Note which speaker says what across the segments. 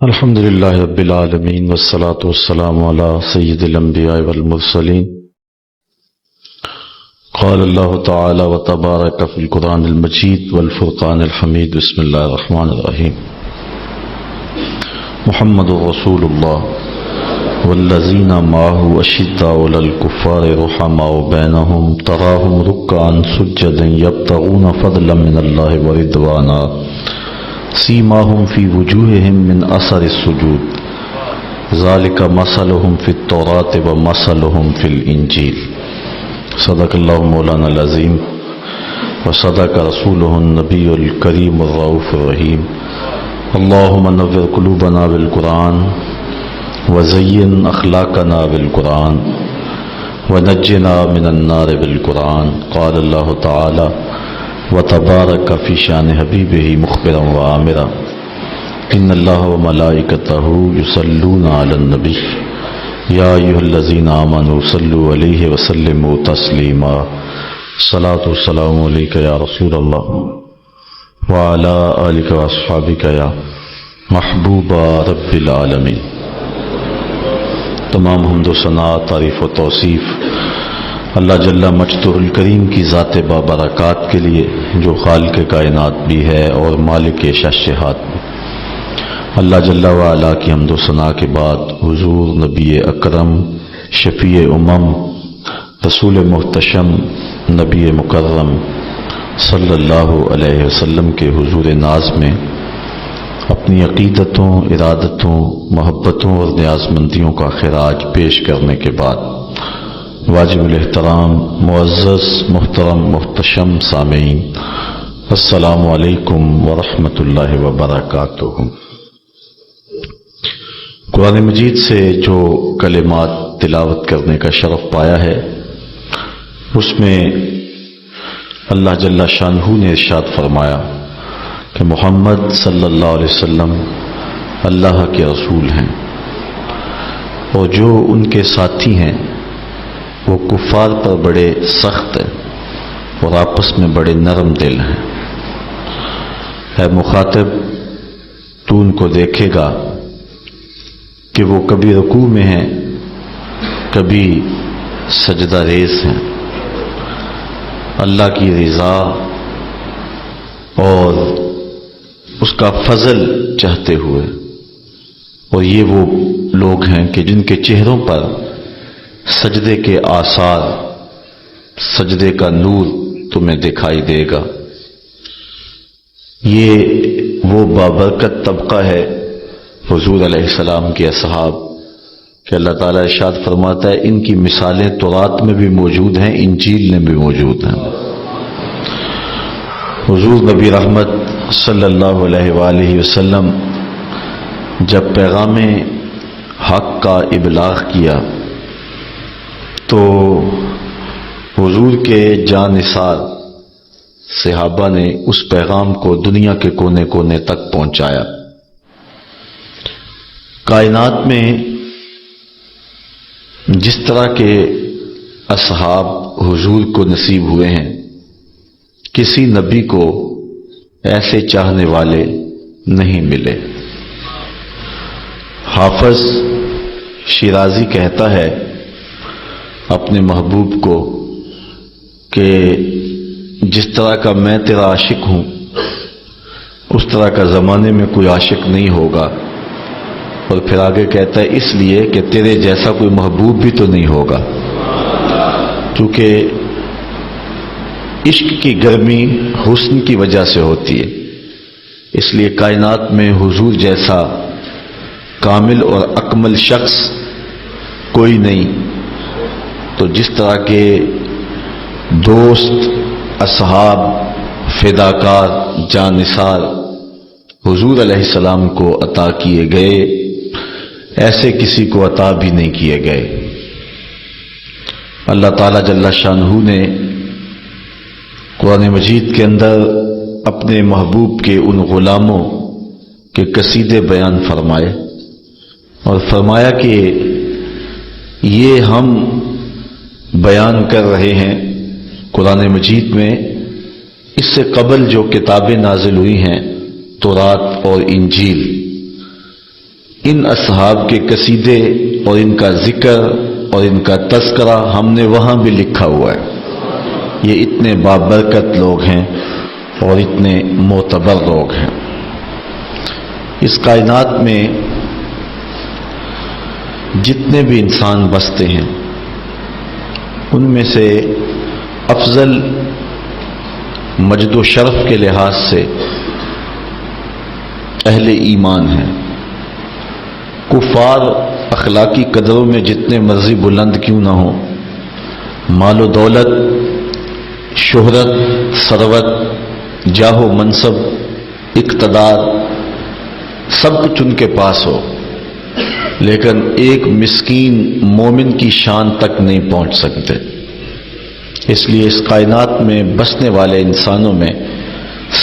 Speaker 1: الحمد للہ رب العالمین والصلاة والسلام علی سید الانبیاء والمرسلین قال اللہ تعالی وتبارک فی القرآن المجید والفرقان الحمید بسم اللہ الرحمن الرحیم محمد رسول اللہ والذین معہ اشداء علی الکفار رحماء بینہم تراہم رکعا سجدا یبتغون فضلا من اللہ ورضوانا سیماہم فی وجوہہم من اثر السجود ذالک مثلہم فی التوراۃ ومثلہم فی الانجیل صدق اللہ مولانا العظیم وصدق رسولہ النبی الکریم الرؤوف الرحیم اللہم نور قلوبنا بالقرآن وزین اخلاقنا بالقرآن ونجنا من النار بالقرآن قال اللہ تعالی وتبارک فی شان حبیبہ مخبرا وآمرا ان اللہ وملائکتہ یصلون علی النبی یا ایھا الذین آمنوا صلوا علیہ وسلموا تسلیما صلاۃ والسلام علیک یا رسول اللہ وعلی آلک واصحابک یا محبوب رب العالمین۔ تمام حمد و ثنا، تعریف و توصیف اللہ جل مجدہ الکریم کی ذات بابرکات کے لیے جو خالق کائنات بھی ہے اور مالک شہنشاہات بھی۔ اللہ جل وعلا کی حمد و ثنا کے بعد حضور نبی اکرم شفیع امم رسول محتشم نبی مکرم صلی اللہ علیہ وسلم کے حضور ناز میں اپنی عقیدتوں، ارادتوں، محبتوں اور نیازمندیوں کا خراج پیش کرنے کے بعد واجب الاحترام معزز محترم محتشم سامعین، السلام علیکم ورحمۃ اللہ وبرکاتہ۔ قرآن مجید سے جو کلمات تلاوت کرنے کا شرف پایا ہے اس میں اللہ جل شانہ نے ارشاد فرمایا کہ محمد صلی اللہ علیہ وسلم اللہ کے رسول ہیں اور جو ان کے ساتھی ہیں وہ کفار پر بڑے سخت ہیں اور آپس میں بڑے نرم دل ہیں۔ اے مخاطب، تو ان کو دیکھے گا کہ وہ کبھی رکوع میں ہیں، کبھی سجدہ ریز ہیں، اللہ کی رضا اور اس کا فضل چاہتے ہوئے، اور یہ وہ لوگ ہیں کہ جن کے چہروں پر سجدے کے آثار، سجدے کا نور تمہیں دکھائی دے گا۔ یہ وہ بابرکت طبقہ ہے حضور علیہ السلام کے اصحاب کہ اللہ تعالیٰ ارشاد فرماتا ہے ان کی مثالیں تورات میں بھی موجود ہیں، انجیل میں بھی موجود ہیں۔ حضور نبی رحمت صلی اللہ علیہ وآلہ وسلم جب پیغام حق کا ابلاغ کیا تو حضور کے جاں نثار صحابہ نے اس پیغام کو دنیا کے کونے کونے تک پہنچایا۔ کائنات میں جس طرح کے اصحاب حضور کو نصیب ہوئے ہیں، کسی نبی کو ایسے چاہنے والے نہیں ملے۔ حافظ شیرازی کہتا ہے اپنے محبوب کو کہ جس طرح کا میں تیرا عاشق ہوں اس طرح کا زمانے میں کوئی عاشق نہیں ہوگا، اور پھر آگے کہتا ہے اس لیے کہ تیرے جیسا کوئی محبوب بھی تو نہیں ہوگا، کیونکہ عشق کی گرمی حسن کی وجہ سے ہوتی ہے، اس لیے کائنات میں حضور جیسا کامل اور اکمل شخص کوئی نہیں۔ تو جس طرح کے دوست، اصحاب، فداکار، جاں نثار حضور علیہ السلام کو عطا کیے گئے، ایسے کسی کو عطا بھی نہیں کیے گئے۔ اللہ تعالیٰ جل شانہ نے قرآن مجید کے اندر اپنے محبوب کے ان غلاموں کے قصیدے بیان فرمائے اور فرمایا کہ یہ ہم بیان کر رہے ہیں قرآن مجید میں اس سے قبل جو کتابیں نازل ہوئی ہیں تورات اور انجیل، ان اصحاب کے قصیدے اور ان کا ذکر اور ان کا تذکرہ ہم نے وہاں بھی لکھا ہوا ہے. یہ اتنے بابرکت لوگ ہیں اور اتنے معتبر لوگ ہیں. اس کائنات میں جتنے بھی انسان بستے ہیں ان میں سے افضل مجد و شرف کے لحاظ سے اہل ایمان ہیں. کفار اخلاقی قدروں میں جتنے مرضی بلند کیوں نہ ہوں، مال و دولت، شہرت، ثروت، جاہ و منصب، اقتدار، سب کچھ ان کے پاس ہو، لیکن ایک مسکین مومن کی شان تک نہیں پہنچ سکتے. اس لیے اس کائنات میں بسنے والے انسانوں میں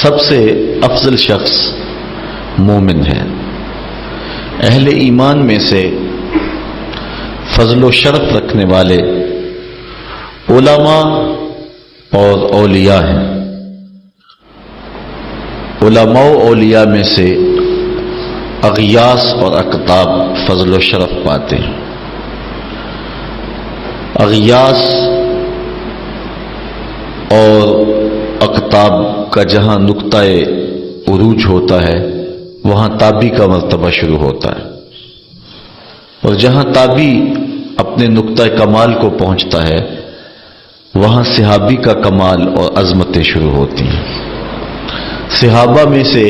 Speaker 1: سب سے افضل شخص مومن ہے. اہل ایمان میں سے فضل و شرف رکھنے والے علماء اور اولیاء ہیں. علماء و اولیاء میں سے اغیاث اور اقطاب فضل و شرف پاتے ہیں. اغیاث اور اقطاب کا جہاں نقطۂ عروج ہوتا ہے وہاں تابی کا مرتبہ شروع ہوتا ہے، اور جہاں تابی اپنے نقطۂ کمال کو پہنچتا ہے وہاں صحابی کا کمال اور عظمتیں شروع ہوتی ہیں. صحابہ میں سے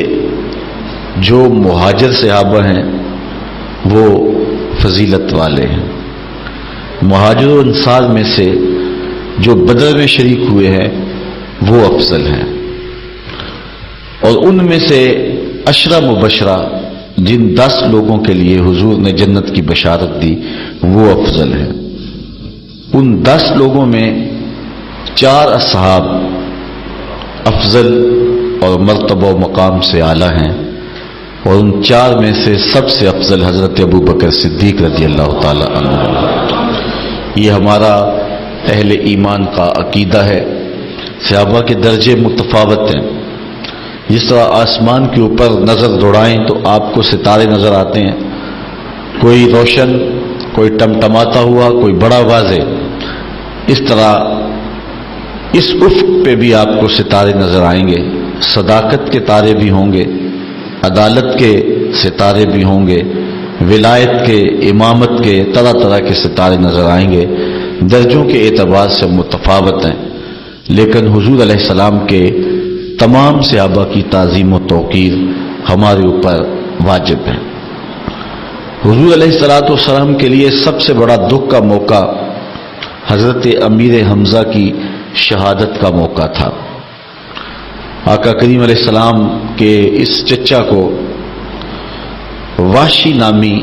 Speaker 1: جو مہاجر صحابہ ہیں وہ فضیلت والے ہیں. مہاجر و انصار میں سے جو بدر میں شریک ہوئے ہیں وہ افضل ہیں، اور ان میں سے عشرہ مبشرہ جن 10 لوگوں کے لیے حضور نے جنت کی بشارت دی وہ افضل ہیں. ان 10 لوگوں میں 4 اصحاب افضل اور مرتبہ و مقام سے اعلیٰ ہیں، اور ان 4 میں سے سب سے افضل حضرت ابو بکر صدیق رضی اللہ تعالی عنہ. یہ ہمارا اہل ایمان کا عقیدہ ہے. صحابہ کے درجے متفاوت ہیں. جس طرح آسمان کے اوپر نظر دوڑائیں تو آپ کو ستارے نظر آتے ہیں، کوئی روشن، کوئی ٹمٹماتا ہوا، کوئی بڑا واضح. اس طرح اس افق پہ بھی آپ کو ستارے نظر آئیں گے. صداقت کے تارے بھی ہوں گے، عدالت کے ستارے بھی ہوں گے، ولایت کے، امامت کے، طرح طرح کے ستارے نظر آئیں گے. درجوں کے اعتبار سے متفاوت ہیں، لیکن حضور علیہ السلام کے تمام صحابہ کی تعظیم و توقیر ہمارے اوپر واجب ہے. حضور علیہ السلام کے لیے سب سے بڑا دکھ کا موقع حضرت امیر حمزہ کی شہادت کا موقع تھا. آقا کریم علیہ السلام کے اس چچا کو وحشی نامی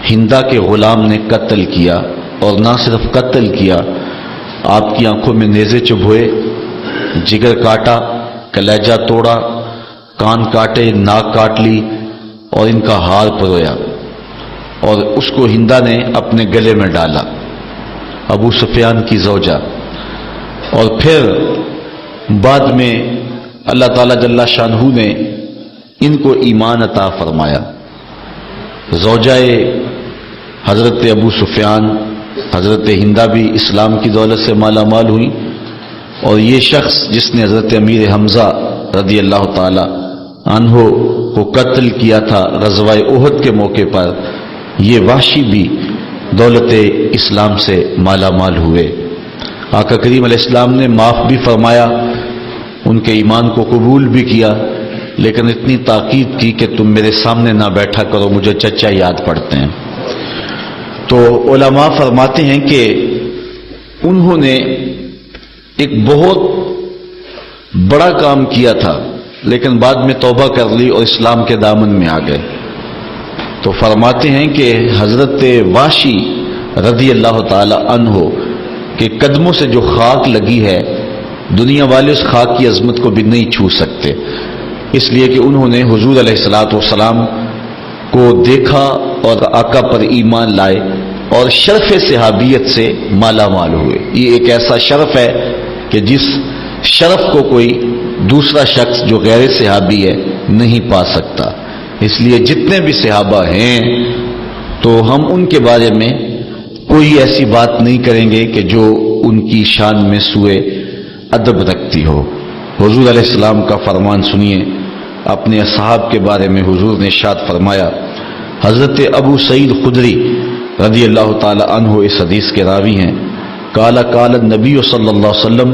Speaker 1: ہندا کے غلام نے قتل کیا، اور نہ صرف قتل کیا، آپ کی آنکھوں میں نیزے چبھوئے، جگر کاٹا، کلیجہ توڑا، کان کاٹے، ناک کاٹ لی، اور ان کا ہار پرویا، اور اس کو ہندا نے اپنے گلے میں ڈالا، ابو سفیان کی زوجہ. اور پھر بعد میں اللہ تعالیٰ جل شانہ نے ان کو ایمان عطا فرمایا. زوجہ حضرت ابو سفیان حضرت ہندا بھی اسلام کی دولت سے مالا مال ہوئی، اور یہ شخص جس نے حضرت امیر حمزہ رضی اللہ تعالی عنہ کو قتل کیا تھا غزوہ احد کے موقع پر، یہ وحشی بھی دولت اسلام سے مالا مال ہوئے. آقا کریم علیہ السلام نے معاف بھی فرمایا، ان کے ایمان کو قبول بھی کیا، لیکن اتنی تاکید کی کہ تم میرے سامنے نہ بیٹھا کرو، مجھے چچا یاد پڑتے ہیں. تو علماء فرماتے ہیں کہ انہوں نے ایک بہت بڑا کام کیا تھا، لیکن بعد میں توبہ کر لی اور اسلام کے دامن میں آ گئے. تو فرماتے ہیں کہ حضرت وحشی رضی اللہ تعالی عنہ کے قدموں سے جو خاک لگی ہے، دنیا والے اس خاک کی عظمت کو بھی نہیں چھو سکتے، اس لیے کہ انہوں نے حضور علیہ السلام کو دیکھا اور آقا پر ایمان لائے اور شرف صحابیت سے مالا مال ہوئے. یہ ایک ایسا شرف ہے کہ جس شرف کو کوئی دوسرا شخص جو غیر صحابی ہے نہیں پا سکتا.
Speaker 2: اس لیے جتنے بھی صحابہ ہیں تو ہم ان کے بارے میں کوئی ایسی بات نہیں کریں گے کہ جو ان کی شان میں سوء ادب رکھتی ہو۔ حضور علیہ السلام کا فرمان سنیے، اپنے اصحاب کے بارے میں حضور نے ارشاد فرمایا، حضرت ابو سعید خدری رضی اللہ تعالی عنہ اس حدیث کے راوی ہیں، قال النبی صلی اللہ علیہ وسلم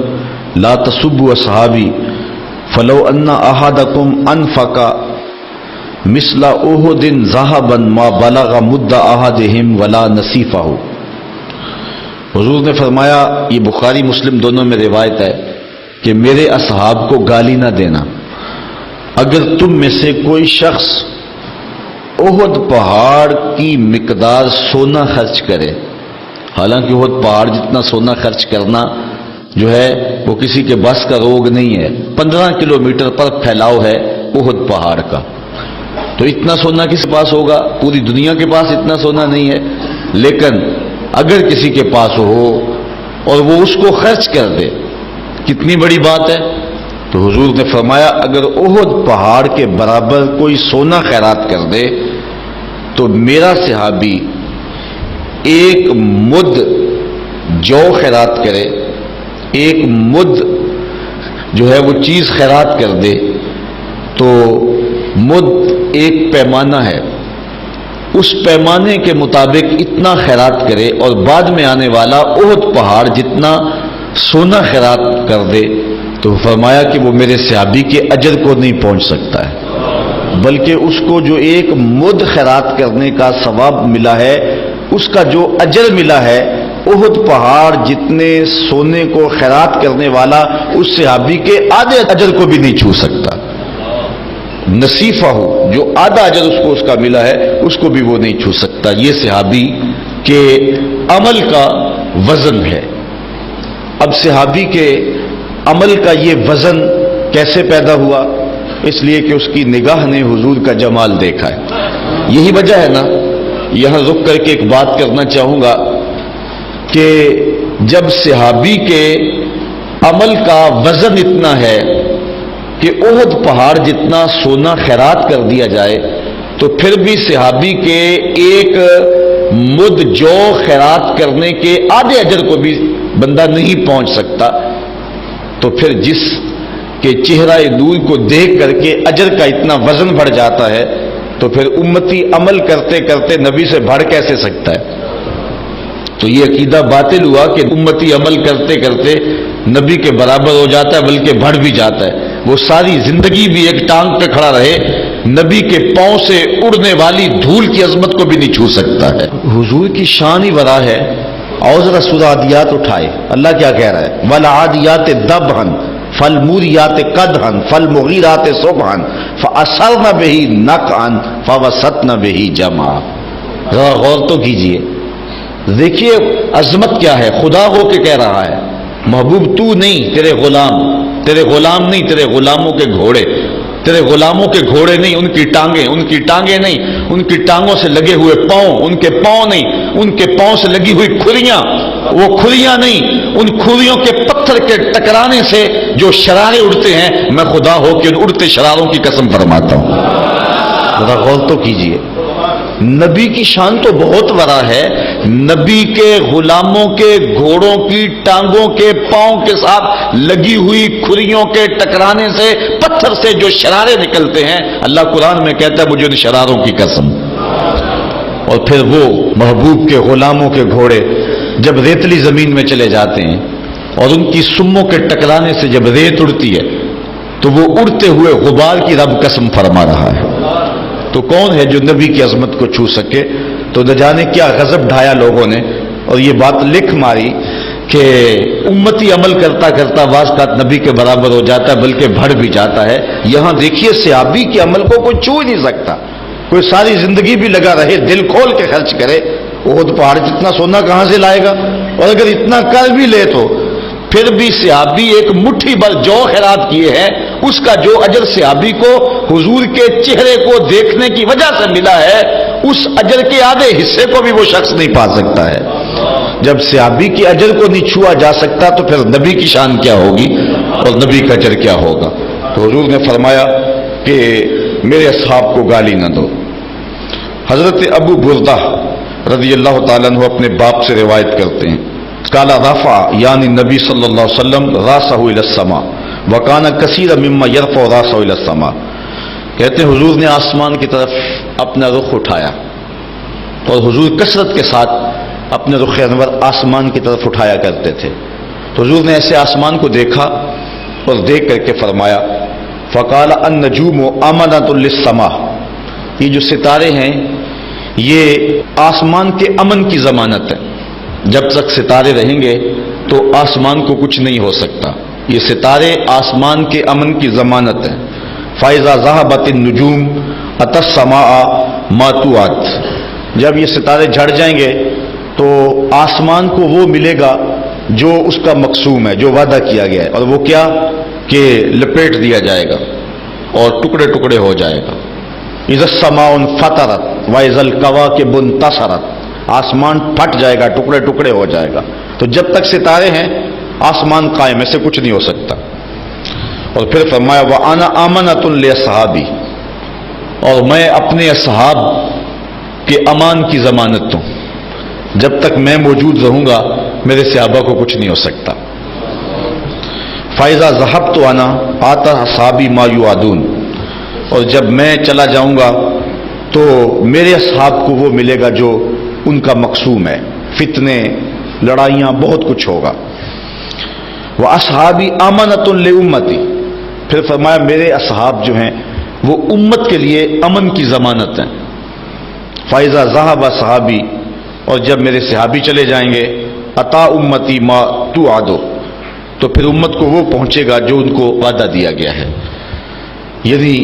Speaker 2: لا تسبوا اصحابی فلو ان احدکم انفق مثل احد ذهبا ما بلغ مد احدهم ولا نصیفہ۔ حضور نے فرمایا، یہ بخاری مسلم دونوں میں روایت ہے کہ میرے اصحاب کو گالی نہ دینا، اگر تم میں سے کوئی شخص احد پہاڑ کی مقدار سونا خرچ کرے، حالانکہ احد پہاڑ جتنا سونا خرچ کرنا جو ہے وہ کسی کے بس کا روگ نہیں ہے، 15 کلومیٹر پر پھیلاؤ ہے احد پہاڑ کا، تو اتنا سونا کس پاس ہوگا؟ پوری دنیا کے پاس اتنا سونا نہیں ہے، لیکن اگر کسی کے پاس ہو اور وہ اس کو خرچ کر دے، کتنی بڑی بات ہے۔ تو حضور نے فرمایا اگر احد پہاڑ کے برابر کوئی سونا خیرات کر دے تو میرا صحابی ایک مد جو خیرات کرے، ایک مد جو ہے وہ چیز خیرات کر دے، تو مد ایک پیمانہ ہے، اس پیمانے کے مطابق اتنا خیرات کرے اور بعد میں آنے والا احد پہاڑ جتنا سونا خیرات کر دے، تو فرمایا کہ وہ میرے صحابی کے اجر کو نہیں پہنچ سکتا ہے، بلکہ اس کو جو ایک مد خیرات کرنے کا ثواب ملا ہے، اس کا جو اجر ملا ہے احد پہاڑ جتنے سونے کو خیرات کرنے والا اس صحابی کے آدھے اجر کو بھی نہیں چھو سکتا۔ نصیفہ ہو، جو آدھا اجر اس کو اس کا ملا ہے اس کو بھی وہ نہیں چھو سکتا۔ یہ صحابی کے عمل کا وزن ہے۔ اب صحابی کے عمل کا یہ وزن کیسے پیدا ہوا؟ اس لیے کہ اس کی نگاہ نے حضور کا جمال دیکھا ہے۔ یہی وجہ ہے نا، یہاں رک کر کے ایک بات کرنا چاہوں گا کہ جب صحابی کے عمل کا وزن اتنا ہے کہ احد پہاڑ جتنا سونا خیرات کر دیا جائے تو پھر بھی صحابی کے ایک مد جو خیرات کرنے کے آدھے اجر کو بھی بندہ نہیں پہنچ سکتا، تو پھر جس کے چہرہ نور کو دیکھ کر کے اجر کا اتنا وزن بڑھ جاتا ہے تو پھر امتی عمل کرتے کرتے نبی سے بڑھ کیسے سکتا ہے؟ تو یہ عقیدہ باطل ہوا کہ امتی عمل کرتے کرتے نبی کے برابر ہو جاتا ہے، بلکہ بڑھ بھی جاتا ہے۔ وہ ساری زندگی بھی ایک ٹانگ پہ کھڑا رہے، نبی کے پاؤں سے اڑنے والی دھول کی عظمت کو بھی نہیں چھو سکتا ہے۔ حضور کی شان ہی ورا ہے۔ اور ذرا سورہ عادیات اٹھائے، اللہ کیا کہہ رہا ہے؟ وَالْعَادِيَاتِ ضَبْحًا فَالْمُورِيَاتِ قَدْحًا فَالْمُغِيرَاتِ صُبْحًا فَأَثَرْنَ بِهِ نَقْعًا فَوَسَطْنَ بِهِ جَمْعًا۔ ذرا غور تو کیجئے، دیکھیے عظمت کیا ہے۔ خدا ہو کے کہہ رہا ہے، محبوب تو نہیں، تیرے غلام، تیرے غلام نہیں، تیرے غلاموں کے گھوڑے، تیرے غلاموں کے گھوڑے نہیں، ان کی ٹانگیں، ان کی ٹانگیں نہیں، ان کی ٹانگوں سے لگے ہوئے پاؤں، ان کے پاؤں نہیں، ان کے پاؤں سے لگی ہوئی کھریاں، وہ کھریاں نہیں، ان کھریوں کے پتھر کے ٹکرانے سے جو شرارے اڑتے ہیں، میں خدا ہو کے ان اڑتے شراروں کی قسم فرماتا ہوں۔ ذرا غور تو کیجئے، نبی کی شان تو بہت بڑا ہے۔ نبی کے غلاموں کے گھوڑوں کی ٹانگوں کے پاؤں کے ساتھ لگی ہوئی کھریوں کے ٹکرانے سے، پتھر سے جو شرارے نکلتے ہیں، اللہ قرآن میں کہتا ہے مجھے ان شراروں کی قسم۔ اور پھر وہ محبوب کے غلاموں کے گھوڑے جب ریتلی زمین میں چلے جاتے ہیں اور ان کی سموں کے ٹکرانے سے جب ریت اڑتی ہے تو وہ اڑتے ہوئے غبار کی رب قسم فرما رہا ہے۔ تو کون ہے جو نبی کی عظمت کو چھو سکے؟ تو نہ جانے کیا غضب ڈھایا لوگوں نے اور یہ بات لکھ ماری کہ امتی عمل کرتا کرتا بعض کا نبی کے برابر ہو جاتا ہے، بلکہ بڑھ بھی جاتا ہے۔ یہاں دیکھیے صحابی کے عمل کو کوئی چھو ہی نہیں سکتا، کوئی ساری زندگی بھی لگا رہے، دل کھول کے خرچ کرے، احد پہاڑ جتنا سونا کہاں سے لائے گا؟ اور اگر اتنا کر بھی لے تو پھر بھی صحابی ایک مٹھی بھر جو خیرات کیے ہیں، اس کا جو اجر صحابی کو حضور کے چہرے کو دیکھنے کی وجہ سے ملا ہے، اس اجر کے آدھے حصے کو بھی وہ شخص نہیں پا سکتا ہے۔ جب صحابی کے اجر کو نہیں چھوا جا سکتا تو پھر نبی کی شان کیا ہوگی اور نبی کا اجر کیا ہوگا؟ تو حضور نے فرمایا کہ میرے اصحاب کو گالی نہ دو۔ حضرت ابو بردہ رضی اللہ تعالیٰ عنہ اپنے باپ سے روایت کرتے ہیں، قال رفع یعنی نبی صلی اللہ علیہ وسلم راسہ الی السماء وکان کثیر مما یرفع راسہ الی السماء، کہتے ہیں حضور نے آسمان کی طرف اپنا رخ اٹھایا، اور حضور کثرت کے ساتھ اپنے رخ انور آسمان کی طرف اٹھایا کرتے تھے۔ تو حضور نے ایسے آسمان کو دیکھا اور دیکھ کر کے فرمایا فقال النجوم امنۃ للسماء، یہ جو ستارے ہیں یہ آسمان کے امن کی ضمانت ہے، جب تک ستارے رہیں گے تو آسمان کو کچھ نہیں ہو سکتا، یہ ستارے آسمان کے امن کی ضمانت ہے۔ فَإِذَا ذَهَبَتِ النُّجُومُ أَتَى السَّمَاءَ مَا تُوعَدُ، جب یہ ستارے جھڑ جائیں گے تو آسمان کو وہ ملے گا جو اس کا مقسوم ہے، جو وعدہ کیا گیا ہے، اور وہ کیا کہ لپیٹ دیا جائے گا اور ٹکڑے ٹکڑے ہو جائے گا۔ اذا السماء انفطرت واذا الكواكب انتصرت، آسمان پھٹ جائے گا، ٹکڑے ٹکڑے ہو جائے گا۔ تو جب تک ستارے ہیں آسمان قائم، ایسے کچھ نہیں ہو سکتا۔ اور پھر فرمایا وَأَنَا آمَنَةٌ لِأَصْحَابِي، اور میں اپنے اصحاب کے امان کی ضمانت ہوں، جب تک میں موجود رہوں گا میرے صحابہ کو کچھ نہیں ہو سکتا۔ فَإِذَا ذَهَبْتُ أَنَا آتَى أَصْحَابِي مَا يُوعَدُونَ، اور جب میں چلا جاؤں گا تو میرے اصحاب کو وہ ملے گا جو ان کا مقسوم ہے، فتنے، لڑائیاں، بہت کچھ ہوگا۔ وَأَصْحَابِي آمَنَةٌ لِأُمَّتِي، پھر فرمایا میرے اصحاب جو ہیں وہ امت کے لیے امن کی ضمانت ہیں۔ فَإِذَا ذَهَبَ صحابی، اور جب میرے صحابی چلے جائیں گے عطا امتی ما توعد، تو پھر امت کو وہ پہنچے گا جو ان کو وعدہ دیا گیا ہے، یعنی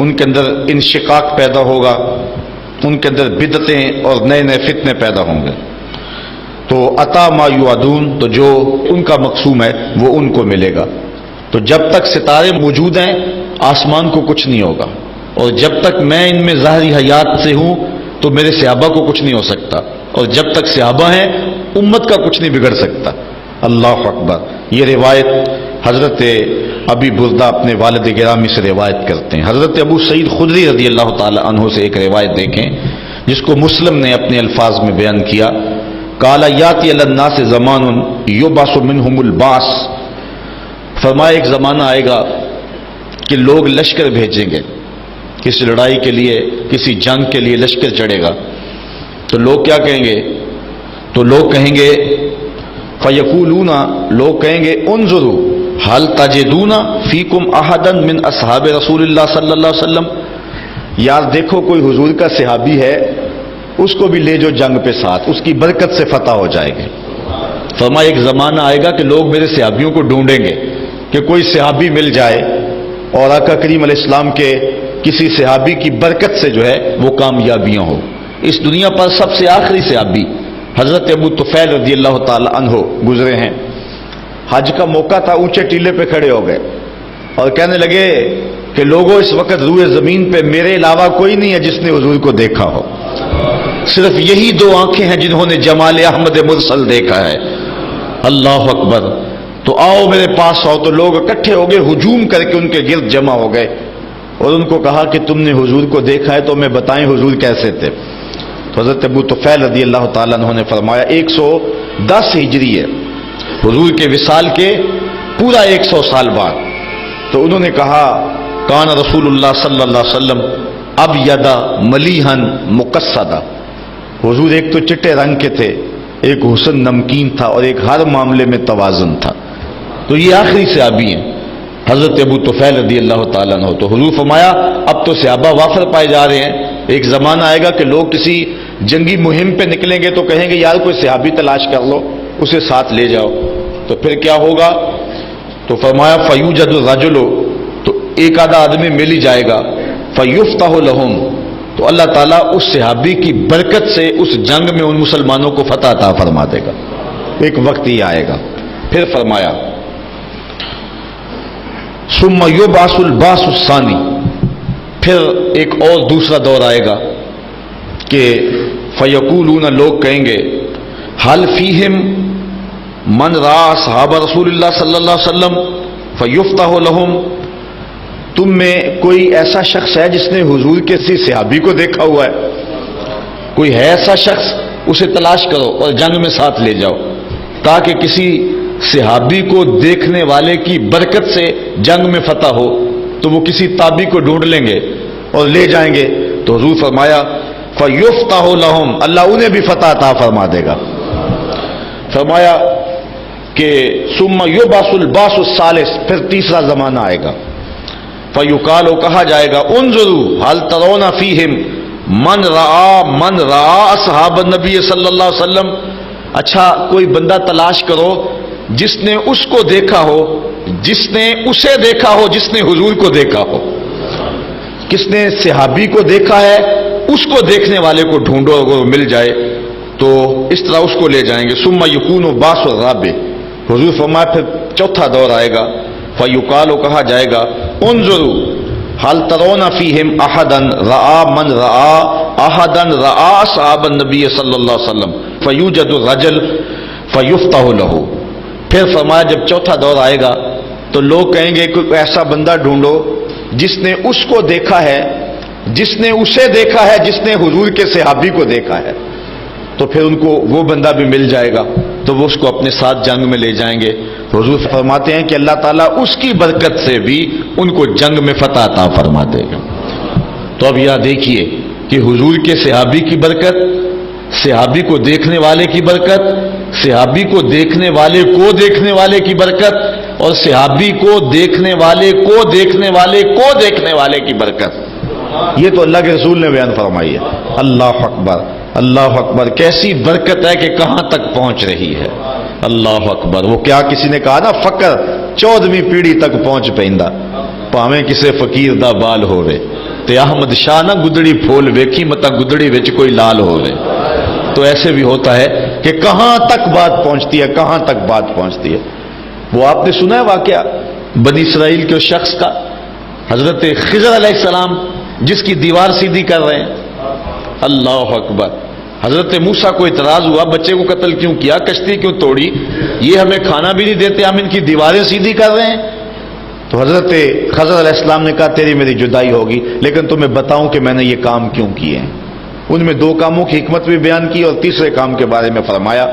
Speaker 2: ان کے اندر انشقاق پیدا ہوگا، ان کے اندر بدعتیں اور نئے نئے فتنے پیدا ہوں گے۔ تو عطا ما یوعدون، تو جو ان کا مقسوم ہے وہ ان کو ملے گا۔ تو جب تک ستارے موجود ہیں آسمان کو کچھ نہیں ہوگا، اور جب تک میں ان میں ظاہری حیات سے ہوں تو میرے صحابہ کو کچھ نہیں ہو سکتا، اور جب تک صحابہ ہیں امت کا کچھ نہیں بگڑ سکتا۔ اللہ اکبر۔ یہ روایت حضرت ابی بردہ اپنے والد گرامی سے روایت کرتے ہیں۔ حضرت ابو سعید خدری رضی اللہ تعالی عنہ سے ایک روایت دیکھیں جس کو مسلم نے اپنے الفاظ میں بیان کیا، قال یاتی علی الناس زمان یبعث منہم البعث، فرمایا ایک زمانہ آئے گا کہ لوگ لشکر بھیجیں گے، کسی لڑائی کے لیے، کسی جنگ کے لیے لشکر چڑھے گا، تو لوگ کیا کہیں گے؟ تو لوگ کہیں گے فیقولون، لوگ کہیں گے انظروا هل تجدون فیکم احدا من اصحاب رسول اللہ صلی اللہ علیہ وسلم، یار دیکھو کوئی حضور کا صحابی ہے، اس کو بھی لے جو جنگ پہ ساتھ، اس کی برکت سے فتح ہو جائے گی۔ فرمایا ایک زمانہ آئے گا کہ لوگ میرے صحابیوں کو ڈھونڈیں گے کہ کوئی صحابی مل جائے اور آقا کریم علیہ السلام کے کسی صحابی کی برکت سے جو ہے وہ کامیابیاں ہو۔ اس دنیا پر سب سے آخری صحابی حضرت ابو طفیل رضی اللہ تعالی عنہ گزرے ہیں۔ حج کا موقع تھا، اونچے ٹیلے پہ کھڑے ہو گئے اور کہنے لگے کہ لوگوں اس وقت روئے زمین پہ میرے علاوہ کوئی نہیں ہے جس نے حضور کو دیکھا ہو، صرف یہی دو آنکھیں ہیں جنہوں نے جمال احمد مرسل دیکھا ہے۔ اللہ اکبر۔ تو آؤ میرے پاس آؤ، تو لوگ اکٹھے ہو گئے، ہجوم کر کے ان کے گرد جمع ہو گئے اور ان کو کہا کہ تم نے حضور کو دیکھا ہے تو ہمیں بتائیں حضور کیسے تھے۔ تو حضرت ابو طفیل رضی اللہ تعالیٰ عنہ نے فرمایا 110 ہجری ہے، حضور کے وصال کے پورا 100 سال بعد۔ تو انہوں نے کہا کان رسول اللہ صلی اللہ علیہ وسلم ابیض ملیحا مقصدا، حضور ایک تو چٹے رنگ کے تھے، ایک حسن نمکین تھا، اور ایک ہر معاملے میں توازن تھا۔ تو یہ آخری صحابی ہیں حضرت ابو طفیل رضی اللہ تعالیٰ عنہ۔ تو حضور فرمایا اب تو صحابہ وافر پائے جا رہے ہیں، ایک زمانہ آئے گا کہ لوگ کسی جنگی مہم پہ نکلیں گے تو کہیں گے یار کوئی صحابی تلاش کر لو، اسے ساتھ لے جاؤ۔ تو پھر کیا ہوگا؟ تو فرمایا فیوجد الرجل، تو ایک آدھا آدمی مل ہی جائے گا، فیفتح لہم، تو اللہ تعالیٰ اس صحابی کی برکت سے اس جنگ میں ان مسلمانوں کو فتح عطا فرما دے گا۔ ایک وقت ہی آئے گا۔ پھر فرمایا ثم یبعث البعث الثانی، پھر ایک اور دوسرا دور آئے گا کہ فیقولون، لوگ کہیں گے حل فیہم من رأى اصحاب رسول اللہ صلی اللہ علیہ وسلم فیفتح لہم، تو تم میں کوئی ایسا شخص ہے جس نے حضور کے کسی صحابی کو دیکھا ہوا ہے؟ کوئی ہے ایسا شخص؟ اسے تلاش کرو اور جنگ میں ساتھ لے جاؤ، تاکہ کسی صحابی کو دیکھنے والے کی برکت سے جنگ میں فتح ہو۔ تو وہ کسی تابی کو ڈھونڈ لیں گے اور لے جائیں گے، تو حضور فرمایا فَيُفْتَحُ لَهُمْ، اللہ انہیں بھی فتح عطا فرما دے گا۔ فرمایا کہ ثُمَّ يُبْعَثُ الْبَعْثُ الثَّالِثُ، پھر تیسرا زمانہ آئے گا، فَيُقَالُ، کہا جائے گا انظروا هَلْ تَرَوْنَ فِيهِمْ من رعا اصحاب النبی صلی اللہ علیہ وسلم، اچھا کوئی بندہ تلاش کرو جس نے اس کو دیکھا ہو، جس نے اسے دیکھا ہو، جس نے حضور کو دیکھا ہو۔ کس نے صحابی کو دیکھا ہے، اس کو دیکھنے والے کو ڈھونڈو، اگر وہ مل جائے تو اس طرح اس کو لے جائیں گے۔ ثم یکون باس الرابع، حضور فرمایا پھر چوتھا دور آئے گا، فیقال، کہا جائے گا انظروا هل ترون فیہم احدا رعا من رعا احدا رعا اصحاب النبی صلی اللہ علیہ وسلم فیوجد الرجل فیفتح له۔ پھر فرمایا جب چوتھا دور آئے گا تو لوگ کہیں گے کوئی ایسا بندہ ڈھونڈو جس نے اس کو دیکھا ہے، جس نے اسے دیکھا ہے، جس نے حضور کے صحابی کو دیکھا ہے۔ تو پھر ان کو وہ بندہ بھی مل جائے گا، تو وہ اس کو اپنے ساتھ جنگ میں لے جائیں گے۔ حضور فرماتے ہیں کہ اللہ تعالیٰ اس کی برکت سے بھی ان کو جنگ میں فتح عطا فرما دے گا۔ تو اب یہاں دیکھیے کہ حضور کے صحابی کی برکت، صحابی کو دیکھنے والے کی برکت، صحابی کو دیکھنے والے کو دیکھنے والے کی برکت، اور صحابی کو دیکھنے والے کو دیکھنے والے کو دیکھنے والے کی برکت، یہ تو اللہ کے رسول نے بیان فرمائی ہے۔ اللہ اکبر، اللہ اکبر، کیسی برکت ہے کہ کہاں تک پہنچ رہی ہے۔ اللہ اکبر، وہ کیا کسی نے کہا نا، فقر 14ویں پیڑھی تک پہنچ پیندا، پاویں کسے فقیر دا بال ہووے، تے احمد شاہ نہ گدڑی پھول ویکھی متا گدڑی وچ کوئی لال ہووے۔ تو ایسے بھی ہوتا ہے کہ کہاں تک بات پہنچتی ہے، کہاں تک بات پہنچتی ہے۔ وہ آپ نے سنا ہے واقعہ بنی اسرائیل کے اس شخص کا، حضرت خضر علیہ السلام جس کی دیوار سیدھی کر رہے ہیں۔ اللہ اکبر، حضرت موسیٰ کو اعتراض ہوا، بچے کو قتل کیوں کیا، کشتی کیوں توڑی، یہ ہمیں کھانا بھی نہیں دیتے، ہم ان کی دیواریں سیدھی کر رہے ہیں۔ تو حضرت خضر علیہ السلام نے کہا تیری میری جدائی ہوگی، لیکن تمہیں بتاؤں کہ میں نے یہ کام کیوں کیے ہیں۔ ان میں 2 کاموں کی حکمت بھی بیان کی، اور تیسرے کام کے بارے میں فرمایا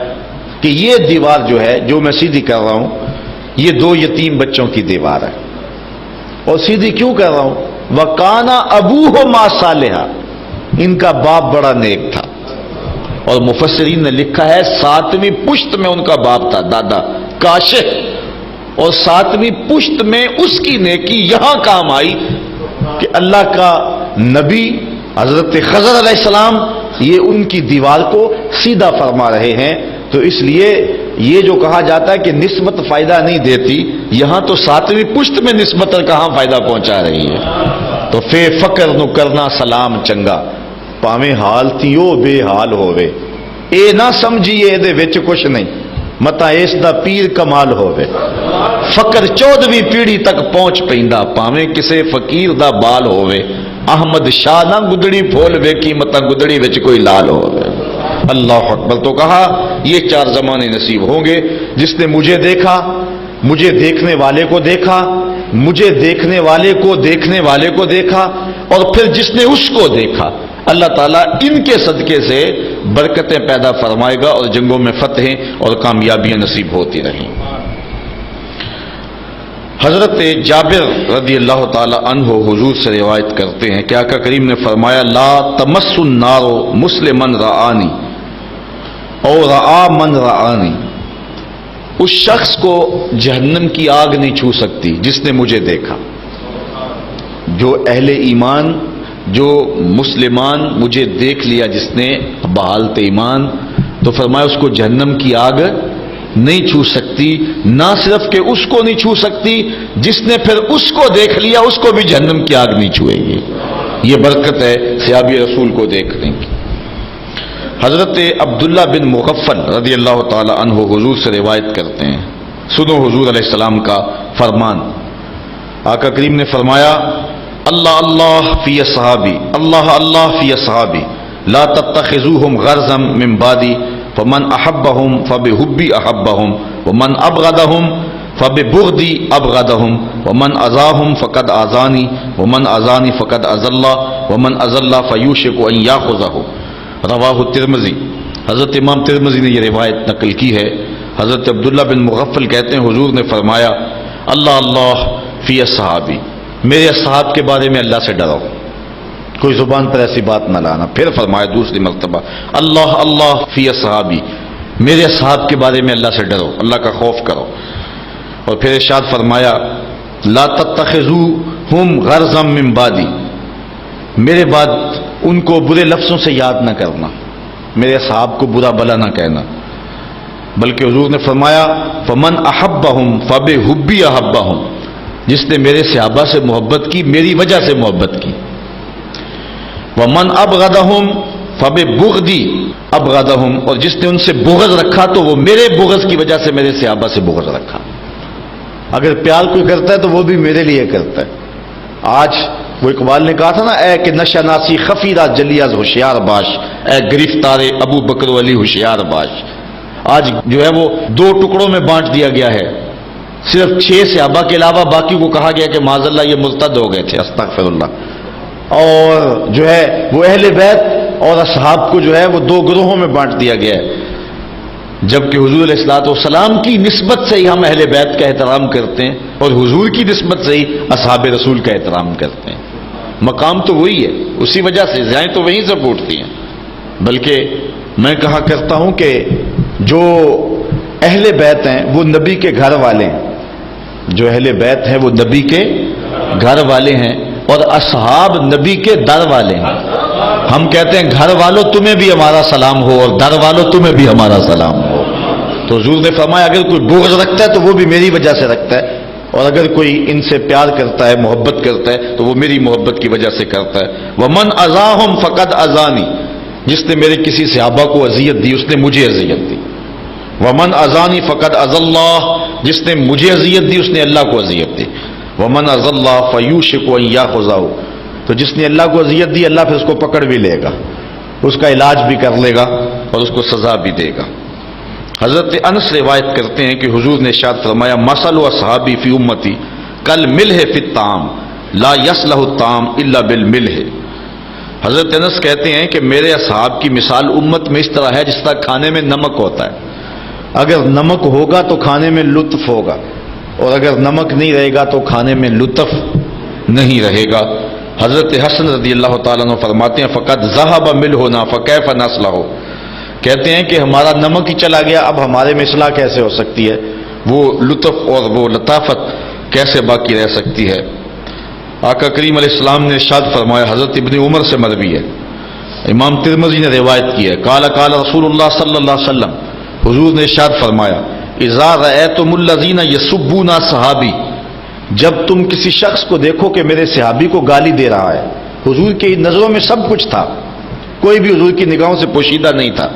Speaker 2: کہ یہ دیوار جو ہے جو میں سیدھی کر رہا ہوں، یہ 2 یتیم بچوں کی دیوار ہے، اور سیدھی کیوں کر رہا ہوں، وَقَانَ أَبُوهُمَا صَالِحًا، ان کا باپ بڑا نیک تھا، اور مفسرین نے لکھا ہے 7ویں پشت میں ان کا باپ تھا، دادا کاشف، اور 7ویں پشت میں اس کی نیکی یہاں کام آئی کہ اللہ کا نبی حضرت خضر علیہ السلام یہ ان کی دیوار کو سیدھا فرما رہے ہیں۔ تو اس لیے یہ جو کہا جاتا ہے کہ نسبت فائدہ نہیں دیتی، یہاں تو 7ویں پشت میں نسبت کہاں فائدہ پہنچا رہی ہے۔ تو فے فقر نو کرنا سلام چنگا، پاویں حال تھیو بے حال ہووے، اے نہ سمجھیے دے وچ کچھ نہیں، متا اس دا پیر کمال ہووے۔ فقر 14ویں پیڑھی تک پہنچ پیندا، پاویں کسے فقیر دا بال ہووے، احمد شاہ نہ گدڑی پھول ویکھی متا گدڑی وچ کوئی لال ہووے۔ اللہ اکبر، تو کہا یہ 4 زمانے نصیب ہوں گے، جس نے مجھے دیکھا، مجھے دیکھنے والے کو دیکھا، مجھے دیکھنے والے کو دیکھنے والے کو دیکھا، اور پھر جس نے اس کو دیکھا۔ اللہ تعالیٰ ان کے صدقے سے برکتیں پیدا فرمائے گا، اور جنگوں میں فتحیں اور کامیابیاں نصیب ہوتی رہیں۔ حضرت جابر رضی اللہ تعالی عنہ حضور سے روایت کرتے ہیں کہ آقا کریم نے فرمایا لا تمس النار مسلمن رآنی او رآ من رآنی، اس شخص کو جہنم کی آگ نہیں چھو سکتی جس نے مجھے دیکھا۔ جو اہل ایمان، جو مسلمان مجھے دیکھ لیا جس نے بحالت ایمان، تو فرمایا اس کو جہنم کی آگ نہیں چھو سکتی۔ نہ صرف کہ اس کو نہیں چھو سکتی، جس نے پھر اس کو دیکھ لیا اس کو بھی جہنم کی آگ نہیں چھوئے گی۔ یہ برکت ہے صحابی رسول کو دیکھنے کی۔ حضرت عبداللہ بن مغفل رضی اللہ تعالی عنہ حضور سے روایت کرتے ہیں، سنو حضور علیہ السلام کا فرمان۔ آقا کریم نے فرمایا اللہ اللہ فی اصحابی، اللہ اللہ فی اصحابی، لا تتخذوہم غرضا من بعدی، فمن احبہم فبحبی احبہم، ومن ابغضہم فببغضی ابغضہم ومن اذاہم فقد اذانی ومن اذانی فقد اذى اللہ ومن اذى اللہ فیوشک ان یاخذہ رواہ الترمذی۔ حضرت امام ترمذی نے یہ روایت نقل کی ہے۔ حضرت عبداللہ بن مغفل کہتے ہیں حضور نے فرمایا اللہ اللہ فی اصحابی، میرے اصحاب کے بارے میں اللہ سے ڈرو، کوئی زبان پر ایسی بات نہ لانا۔ پھر فرمایا دوسری مرتبہ اللہ اللہ فی اصحابی، میرے اصحاب کے بارے میں اللہ سے ڈرو، اللہ کا خوف کرو۔ اور پھر ارشاد فرمایا لا تتخذوہم غرضا من بعدی، میرے بعد ان کو برے لفظوں سے یاد نہ کرنا، میرے اصحاب کو برا بلا نہ کہنا، بلکہ حضور نے فرمایا فمن احبہم فبحبی احبہم، جس نے میرے صحابہ سے محبت کی میری وجہ سے محبت کی، ومن ابغضہم فببغضی ابغضہم، اور جس نے ان سے بغض رکھا تو وہ میرے بغض کی وجہ سے میرے صحابہ سے بغض رکھا۔ اگر پیار کوئی کرتا ہے تو وہ بھی میرے لیے کرتا ہے۔ آج وہ اقبال نے کہا تھا نا اے کہ نشہ ناسی خفیرہ جلیاز ہوشیار باش، اے گرفتار ابو بکر علی ہوشیار باش، آج جو ہے وہ دو ٹکڑوں میں بانٹ دیا گیا ہے، صرف 6 صحابہ کے علاوہ باقی کو کہا گیا کہ معاذ اللہ یہ مرتد ہو گئے تھے، استغفر اللہ۔ اور جو ہے وہ اہل بیت اور اصحاب کو جو ہے وہ 2 گروہوں میں بانٹ دیا گیا ہے، جبکہ حضور علیہ الصلوۃ والسلام کی نسبت سے ہی ہم اہل بیت کا احترام کرتے ہیں اور حضور کی نسبت سے ہی اصحاب رسول کا احترام کرتے ہیں۔ مقام تو وہی ہے، اسی وجہ سے زائیں تو وہیں سے پھوٹتی ہیں۔ بلکہ میں کہا کرتا ہوں کہ جو اہل بیت ہیں وہ نبی کے گھر والے ہیں، جو اہل بیت ہیں وہ نبی کے گھر والے ہیں، اور اصحاب نبی کے در والے ہیں۔ ہم کہتے ہیں گھر والوں تمہیں بھی ہمارا سلام ہو اور در والوں تمہیں بھی ہمارا سلام ہو، تو حضور نے فرمایا اگر کوئی بغض رکھتا ہے تو وہ بھی میری وجہ سے رکھتا ہے، اور اگر کوئی ان سے پیار کرتا ہے محبت کرتا ہے تو وہ میری محبت کی وجہ سے کرتا ہے۔ ومن اذاہم فقد اذانی، جس نے میرے کسی صحابہ کو اذیت دی اس نے مجھے اذیت دی۔ ومن اذانی فقد اذى اللہ، جس نے مجھے اذیت دی اس نے اللہ کو اذیت دی۔ ومن اذى اللہ فیوشک ان یاخذہ، تو جس نے اللہ کو اذیت دی اللہ پھر اس کو پکڑ بھی لے گا، اس کا علاج بھی کر لے گا اور اس کو سزا بھی دے گا۔ حضرت انس روایت کرتے ہیں کہ حضور نے ارشاد فرمایا مثل اصحابی فی امتی کل ملح فی الطعام لا یصلح الطعام الا بالملح۔ حضرت انس کہتے ہیں کہ میرے اصحاب کی مثال امت میں اس طرح ہے جس طرح کھانے میں نمک ہوتا ہے، اگر نمک ہوگا تو کھانے میں لطف ہوگا، اور اگر نمک نہیں رہے گا تو کھانے میں لطف نہیں رہے گا۔ حضرت حسن رضی اللہ تعالیٰ عنہ فرماتے ہیں فقد ذہب ملحنا فکیف نصلح، کہتے ہیں کہ ہمارا نمک ہی چلا گیا، اب ہمارے میں اصلاح کیسے ہو سکتی ہے، وہ لطف اور وہ لطافت کیسے باقی رہ سکتی ہے۔ آقا کریم علیہ السلام نے ارشاد فرمایا، حضرت ابن عمر سے مروی ہے، امام ترمذی نے روایت کی ہے، قال قال رسول اللہ صلی اللہ علیہ وسلم، حضور نے ارشاد فرمایا اذا رأیتم الذین یسبون صحابی، جب تم کسی شخص کو دیکھو کہ میرے صحابی کو گالی دے رہا ہے، حضور کی نظروں میں سب کچھ تھا، کوئی بھی حضور کی نگاہوں سے پوشیدہ نہیں تھا،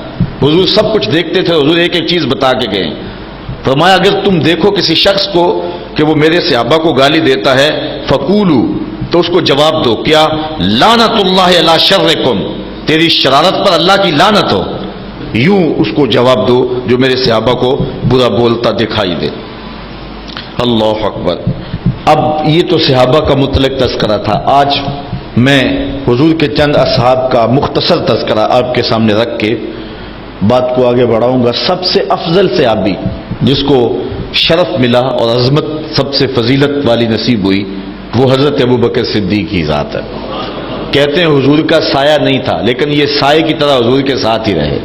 Speaker 2: حضور سب کچھ دیکھتے تھے، حضور ایک ایک چیز بتا کے گئے۔ فرمایا اگر تم دیکھو کسی شخص کو کہ وہ میرے صحابہ کو گالی دیتا ہے فقولو، تو اس کو جواب دو کیا لعنت اللہ علی شرکم، تیری شرارت پر اللہ کی لعنت ہو، یوں اس کو جواب دو جو میرے صحابہ کو برا بولتا دکھائی دے۔ اللہ اکبر۔ اب یہ تو صحابہ کا مطلق تذکرہ تھا، آج میں حضور کے چند اصحاب کا مختصر تذکرہ آپ کے سامنے رکھ کے بات کو آگے بڑھاؤں گا۔ سب سے افضل صحابی جس کو شرف ملا اور عظمت سب سے فضیلت والی نصیب ہوئی وہ حضرت ابوبکر صدیق کی ذات ہے۔ کہتے ہیں حضور کا سایہ نہیں تھا لیکن یہ سائے کی طرح حضور کے ساتھ ہی رہے،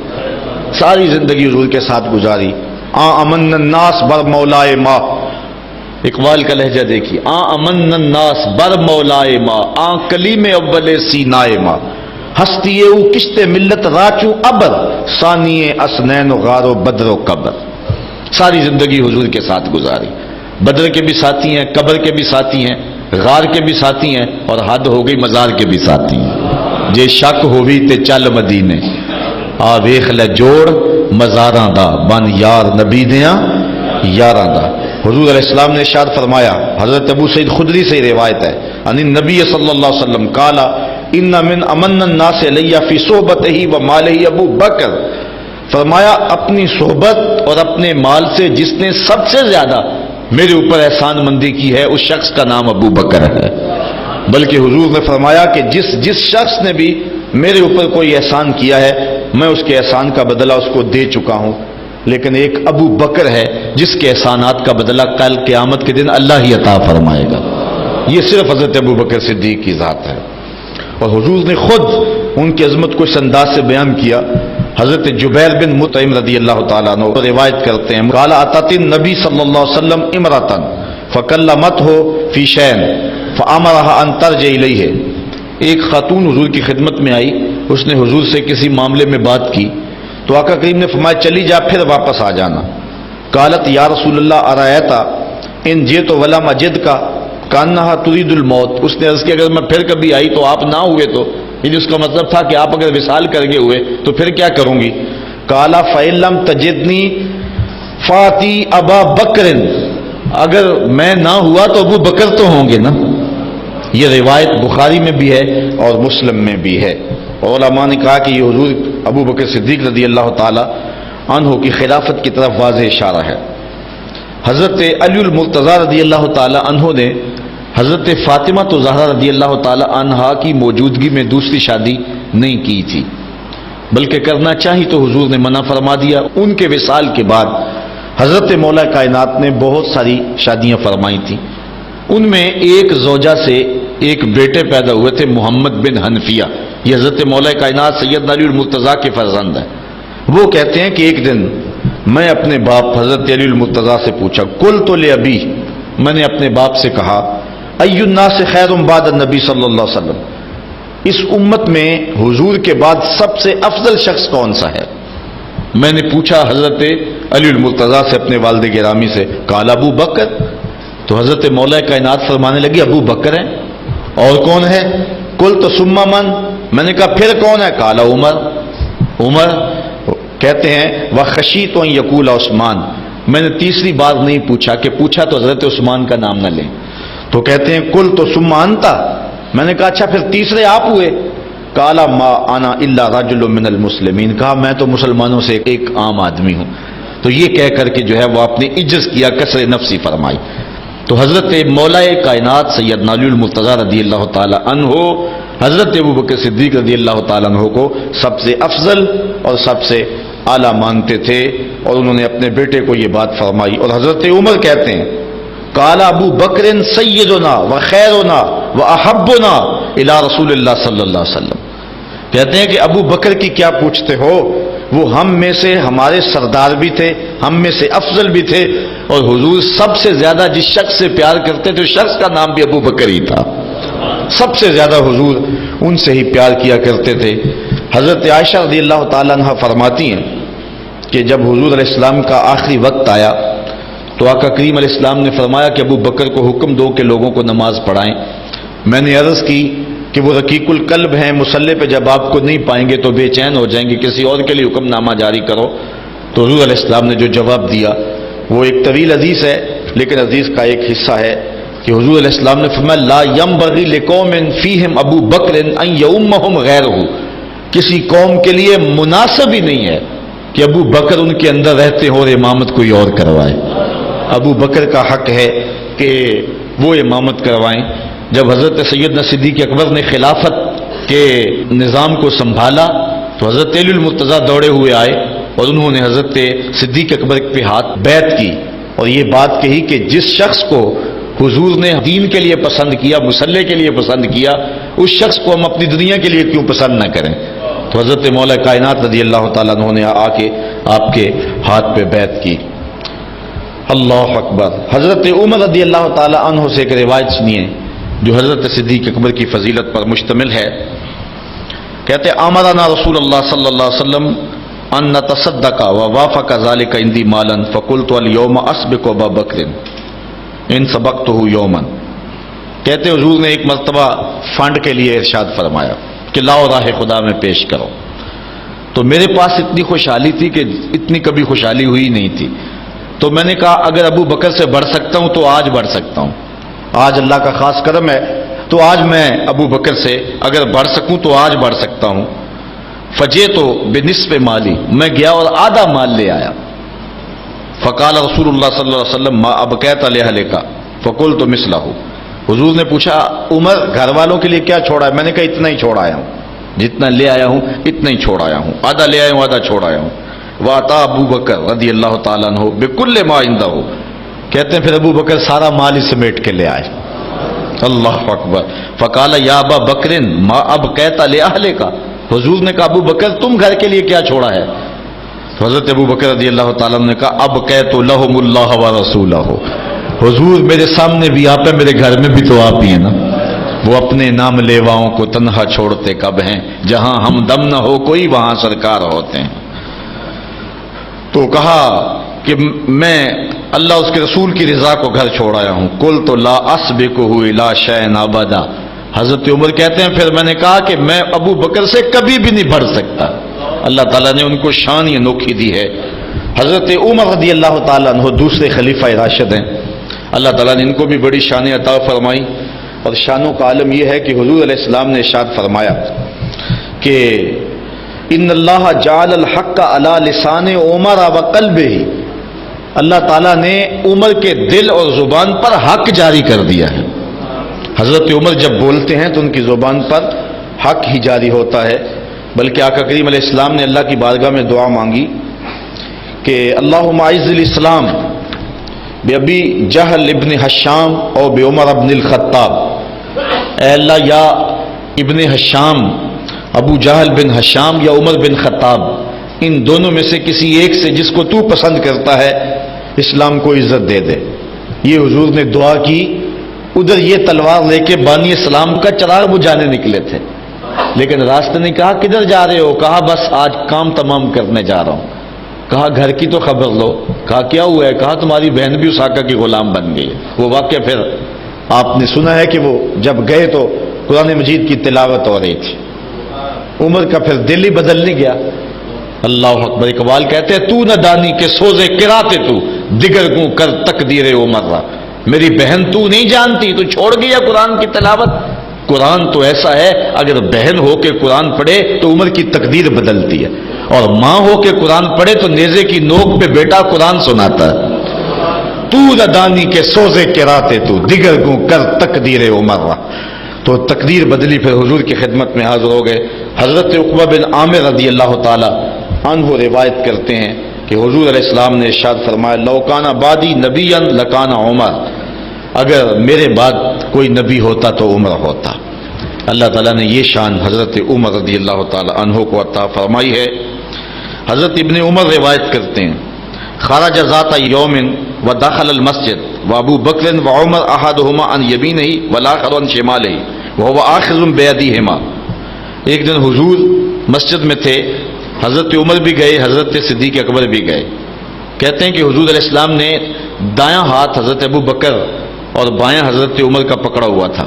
Speaker 2: ساری زندگی حضور کے ساتھ گزاری۔ امن الناس بر مولائے ماں، اقبال کا لہجہ دیکھیے، امن الناس بر مولائے ماں، کلیم اول سینائے ماں، ہستی او کشت ملت راچو ابر، ثانی اسنین و غار و بدر و قبر۔ ساری زندگی حضور کے ساتھ گزاری، بدر کے بھی ساتھی ہیں، قبر کے بھی ساتھی ہیں، غار کے بھی ساتھی ہیں، اور حد ہو گئی مزار کے بھی ساتھی ہیں۔ جے شک ہووی تے چل مدینے، آ ویخ لے جوڑ مزاراں دا، بن یار نبی دیاں یاراں دا۔ حضور علیہ السلام نے ارشاد فرمایا، حضرت ابو سعید خدری سے روایت ہے، ان النبی صلی اللہ علیہ وسلم قال ان من امن الناس علی فی صحبتہ و مالہ ابو بکر، فرمایا اپنی صحبت اور اپنے مال سے جس نے سب سے زیادہ میرے اوپر احسان مندی کی ہے اس شخص کا نام ابو بکر ہے۔ بلکہ حضور نے فرمایا کہ جس شخص نے بھی میرے اوپر کوئی احسان کیا ہے میں اس کے احسان کا بدلہ اس کو دے چکا ہوں، لیکن ایک ابو بکر ہے جس کے احسانات کا بدلہ کل قیامت کے دن اللہ ہی عطا فرمائے گا۔ یہ صرف حضرت ابو بکر صدیق کی ذات ہے، اور حضور نے خود ان کی عظمت کو اس انداز سے بیان کیا۔ حضرت جبیر بن مطعم رضی اللہ تعالیٰ عنہ روایت کرتے ہیں، قال اتت النبی صلی اللہ علیہ وسلم امرأة فکلمتہ فی شیء فامرها ان ترجع الیہ۔ ایک خاتون حضور کی خدمت میں آئی، اس نے حضور سے کسی معاملے میں بات کی تو آقا کریم نے فرمایا چلی جا پھر واپس آ جانا۔ قالت یا رسول اللہ ارایت ان جئت ولم اجدک کانہا ترید الموت۔ اس نے عرض کیا اگر میں پھر کبھی آئی تو آپ نہ ہوئے تو، یعنی اس کا مطلب تھا کہ آپ اگر وصال کر کے ہوئے تو پھر کیا کروں گی؟ قال فإن لم تجدنی فاتی ابا بکر، اگر میں نہ ہوا تو ابو بکر تو ہوں گے نا۔ یہ روایت بخاری میں بھی ہے اور مسلم میں بھی ہے، اور علماء نے کہا کہ یہ حضور ابو بکر صدیق رضی اللہ تعالی عنہ کی خلافت کی طرف واضح اشارہ ہے۔ حضرت علی المرتضی رضی اللہ تعالی عنہ نے حضرت فاطمہ تو زہرا رضی اللہ تعالی عنہا کی موجودگی میں دوسری شادی نہیں کی تھی، بلکہ کرنا چاہی تو حضور نے منع فرما دیا۔ ان کے وصال کے بعد حضرت مولا کائنات نے بہت ساری شادیاں فرمائی تھیں، ان میں ایک زوجہ سے ایک بیٹے پیدا ہوئے تھے محمد بن حنفیہ، یہ حضرت مولا کائنات سیدنا علی المرتضی کے فرزند ہیں۔ وہ کہتے ہیں کہ ایک دن میں اپنے باپ حضرت علی المرتضی سے پوچھا، قلت لابی، میں نے اپنے باپ سے کہا ای الناس خیر بعد النبی صلی اللہ علیہ وسلم، اس امت میں حضور کے بعد سب سے افضل شخص کون سا ہے؟ میں نے پوچھا حضرت علی المرتضی سے اپنے والد گرامی سے، قال ابو بکر، تو حضرت مولا کائنات فرمانے لگی ابو بکر ہیں، اور کون ہے؟ قلت ثم من، میں نے کہا پھر کون ہے؟ قال عمر، عمر کہتے ہیں وخشیت ان یقول عثمان، میں نے تیسری بار نہیں پوچھا کہ پوچھا تو حضرت عثمان کا نام نہ لیں، تو کہتے ہیں قلت ثم انت، میں نے کہا اچھا پھر تیسرے آپ ہوئے؟ قال ما انا الا رجل من المسلمین، کہا میں تو مسلمانوں سے ایک عام آدمی ہوں۔ تو یہ کہہ کر کے جو ہے وہ آپ نے عجز کیا، کسر نفسی فرمائی۔ تو حضرت مولا کائنات سیدنا علی المرتضی رضی اللہ تعالی عنہ حضرت ابو بکر صدیق رضی اللہ تعالی عنہ کو سب سے افضل اور سب سے اعلیٰ مانتے تھے، اور انہوں نے اپنے بیٹے کو یہ بات فرمائی۔ اور حضرت عمر کہتے ہیں قال ابو بکر سیدنا و خیرنا و احبنا الی رسول اللہ صلی اللہ علیہ وسلم، کہتے ہیں کہ ابو بکر کی کیا پوچھتے ہو، وہ ہم میں سے ہمارے سردار بھی تھے، ہم میں سے افضل بھی تھے، اور حضور سب سے زیادہ جس شخص سے پیار کرتے تھے اس شخص کا نام بھی ابو بکر ہی تھا، سب سے زیادہ حضور ان سے ہی پیار کیا کرتے تھے۔ حضرت عائشہ رضی اللہ تعالیٰ عنہ فرماتی ہیں کہ جب حضور علیہ السلام کا آخری وقت آیا تو آقا کریم علیہ السلام نے فرمایا کہ ابو بکر کو حکم دو کہ لوگوں کو نماز پڑھائیں۔ میں نے عرض کی کہ وہ رقیق القلب ہیں، مصلی پہ جب آپ کو نہیں پائیں گے تو بے چین ہو جائیں گے، کسی اور کے لیے حکم نامہ جاری کرو۔ تو حضور علیہ السلام نے جو جواب دیا وہ ایک طویل حدیث ہے، لیکن حدیث کا ایک حصہ ہے کہ حضور علیہ السلام نے فرمایا لا ينبغي لقوم فيهم ابو بکر ان يؤمهم غیرہ، کسی قوم کے لیے مناسب ہی نہیں ہے کہ ابو بکر ان کے اندر رہتے ہو اور امامت کوئی اور کروائے۔ ابو بکر کا حق ہے کہ وہ امامت کروائیں۔ جب حضرت سیدنا صدیق اکبر نے خلافت کے نظام کو سنبھالا تو حضرت علی المرتضی دوڑے ہوئے آئے اور انہوں نے حضرت صدیق اکبر پہ ہاتھ بیعت کی اور یہ بات کہی کہ جس شخص کو حضور نے دین کے لیے پسند کیا، مصلی کے لیے پسند کیا، اس شخص کو ہم اپنی دنیا کے لیے کیوں پسند نہ کریں؟ تو حضرت مولا کائنات رضی اللہ تعالیٰ عنہ نے آ کے آپ کے ہاتھ پہ بیعت کی۔ اللہ اکبر۔ حضرت عمر رضی اللہ تعالیٰ عنہ سے ایک روایت سنیے جو حضرت صدیق اکبر کی فضیلت پر مشتمل ہے۔ کہتے امرنا رسول اللہ صلی اللہ علیہ وسلم ان نتصدق ووافق ذلك عندي مالا فقلت اليوم اسبق ابا بکر ان سبقته یوما، کہتے حضور نے ایک مرتبہ فنڈ کے لیے ارشاد فرمایا کہ لاؤ راہ خدا میں پیش کرو، تو میرے پاس اتنی خوشحالی تھی کہ اتنی کبھی خوشحالی ہوئی نہیں تھی، تو میں نے کہا اگر ابو بکر سے بڑھ سکتا ہوں تو آج بڑھ سکتا ہوں، آج اللہ کا خاص کرم ہے تو آج میں ابو بکر سے اگر بڑھ سکوں تو آج بڑھ سکتا ہوں۔ فجے تو بنصف مالی، میں گیا اور آدھا مال لے آیا، فقال رسول اللہ صلی اللہ علیہ وسلم ما ابقیت لأہلک فقلت مثلہ. حضور نے پوچھا عمر گھر والوں کے لیے کیا چھوڑا ہے؟ میں نے کہا اتنا ہی چھوڑ آیا ہوں، جتنا لے آیا ہوں اتنا ہی چھوڑ آیا ہوں، آدھا لے آیا ہوں آدھا چھوڑ آیا ہوں. وَأَتَى ابو بکر رضی اللہ تعالیٰ عنہ بِكُلِّ مَا عِندَهُ. کہتے ہیں پھر ابو بکر سارا مال ہی سمیٹ کے لے آئے. اللہ اکبر. فقال یا ابا بکر ما ابقیت لأہلک. حضور نے کہا ابو بکر تم گھر کے لیے کیا چھوڑا ہے؟ حضرت ابو بکر رضی اللہ تعالیٰ نے کہا ابقیت لہم اللہ ورسولہ. حضور میرے سامنے بھی آپ ہیں، میرے گھر میں بھی تو آپ ہی ہیں نا. وہ اپنے نام لیواؤں کو تنہا چھوڑتے کب ہیں، جہاں ہم دم نہ ہو کوئی وہاں سرکار ہوتے ہیں. تو کہا کہ میں اللہ اس کے رسول کی رضا کو گھر چھوڑ آیا ہوں. قلت لا اسبقہ الی شیء ابدا. حضرت عمر کہتے ہیں پھر میں نے کہا کہ میں ابو بکر سے کبھی بھی نہیں بڑھ سکتا. اللہ تعالیٰ نے ان کو شان یہ انوکھی دی ہے. حضرت عمر رضی اللہ تعالیٰ عنہ دوسرے خلیفہ راشد ہیں. اللہ تعالیٰ نے ان کو بھی بڑی شان عطا فرمائی. اور شانوں کا عالم یہ ہے کہ حضور علیہ السلام نے ارشاد فرمایا کہ ان اللہ جعل الحق علی لسان عمر وقلبہ. اللہ تعالیٰ نے عمر کے دل اور زبان پر حق جاری کر دیا ہے. حضرت عمر جب بولتے ہیں تو ان کی زبان پر حق ہی جاری ہوتا ہے. بلکہ آقا کریم علیہ السلام نے اللہ کی بارگاہ میں دعا مانگی کہ اللہم اعز الاسلام بابی جہل ابن حشام اور بعمر ابن الخطاب. اے اللہ یا ابن حشام ابو جہل بن حشام یا عمر بن خطاب، ان دونوں میں سے کسی ایک سے جس کو تو پسند کرتا ہے اسلام کو عزت دے دے. یہ حضور نے دعا کی. ادھر یہ تلوار لے کے بانی اسلام کا چراغ بجھانے نکلے تھے، لیکن راستے نے کہا کدھر جا رہے ہو؟ کہا بس آج کام تمام کرنے جا رہا ہوں. کہا گھر کی تو خبر لو. کہا کیا ہوا ہے؟ کہا تمہاری بہن بھی اس آقا کی غلام بن گئی. وہ واقعہ پھر آپ نے سنا ہے کہ وہ جب گئے تو قرآن مجید کی تلاوت ہو رہی تھی. عمر کا پھر دل ہی بدل نہیں گیا. اللہ اکبر. اقبال کہتے ہیں تو نہ دانی کے سوزے کراتے تو دیگر کو کر تقدیر عمر را. میری بہن تو نہیں جانتی، تو چھوڑ گیا قرآن کی تلاوت. قرآن تو ایسا ہے اگر بہن ہو کے قرآن پڑھے تو عمر کی تقدیر بدلتی ہے، اور ماں ہو کے قرآن پڑھے تو نیزے کی نوک پہ بیٹا قرآن سناتا ہے. تو نہ دانی کے سوزے کراتے تو دیگر کو کر تقدیر عمر را. تو تقدیر بدلی. پھر حضور کی خدمت میں حاضر ہو گئے. حضرت عقبہ بن عامر رضی اللہ تعالی عنہ روایت کرتے ہیں کہ حضور علیہ السلام نے ارشاد فرمایا لو کان بعدی نبیا لکان عمر. اگر میرے بعد کوئی نبی ہوتا تو عمر ہوتا. اللہ تعالیٰ نے یہ شان حضرت عمر رضی اللہ تعالی عنہ کو عطا فرمائی ہے. حضرت ابن عمر روایت کرتے ہیں خرج ذات یوم ودخل المسجد وابو بکر وعمر احدهما عن یمینہ والاخر عن شمالہ وهو آخذ بیدیہما. ایک دن حضور مسجد میں تھے، حضرت عمر بھی گئے، حضرت صدیق اکبر بھی گئے. کہتے ہیں کہ حضور علیہ السلام نے دایاں ہاتھ حضرت ابو بکر اور بایاں حضرت عمر کا پکڑا ہوا تھا،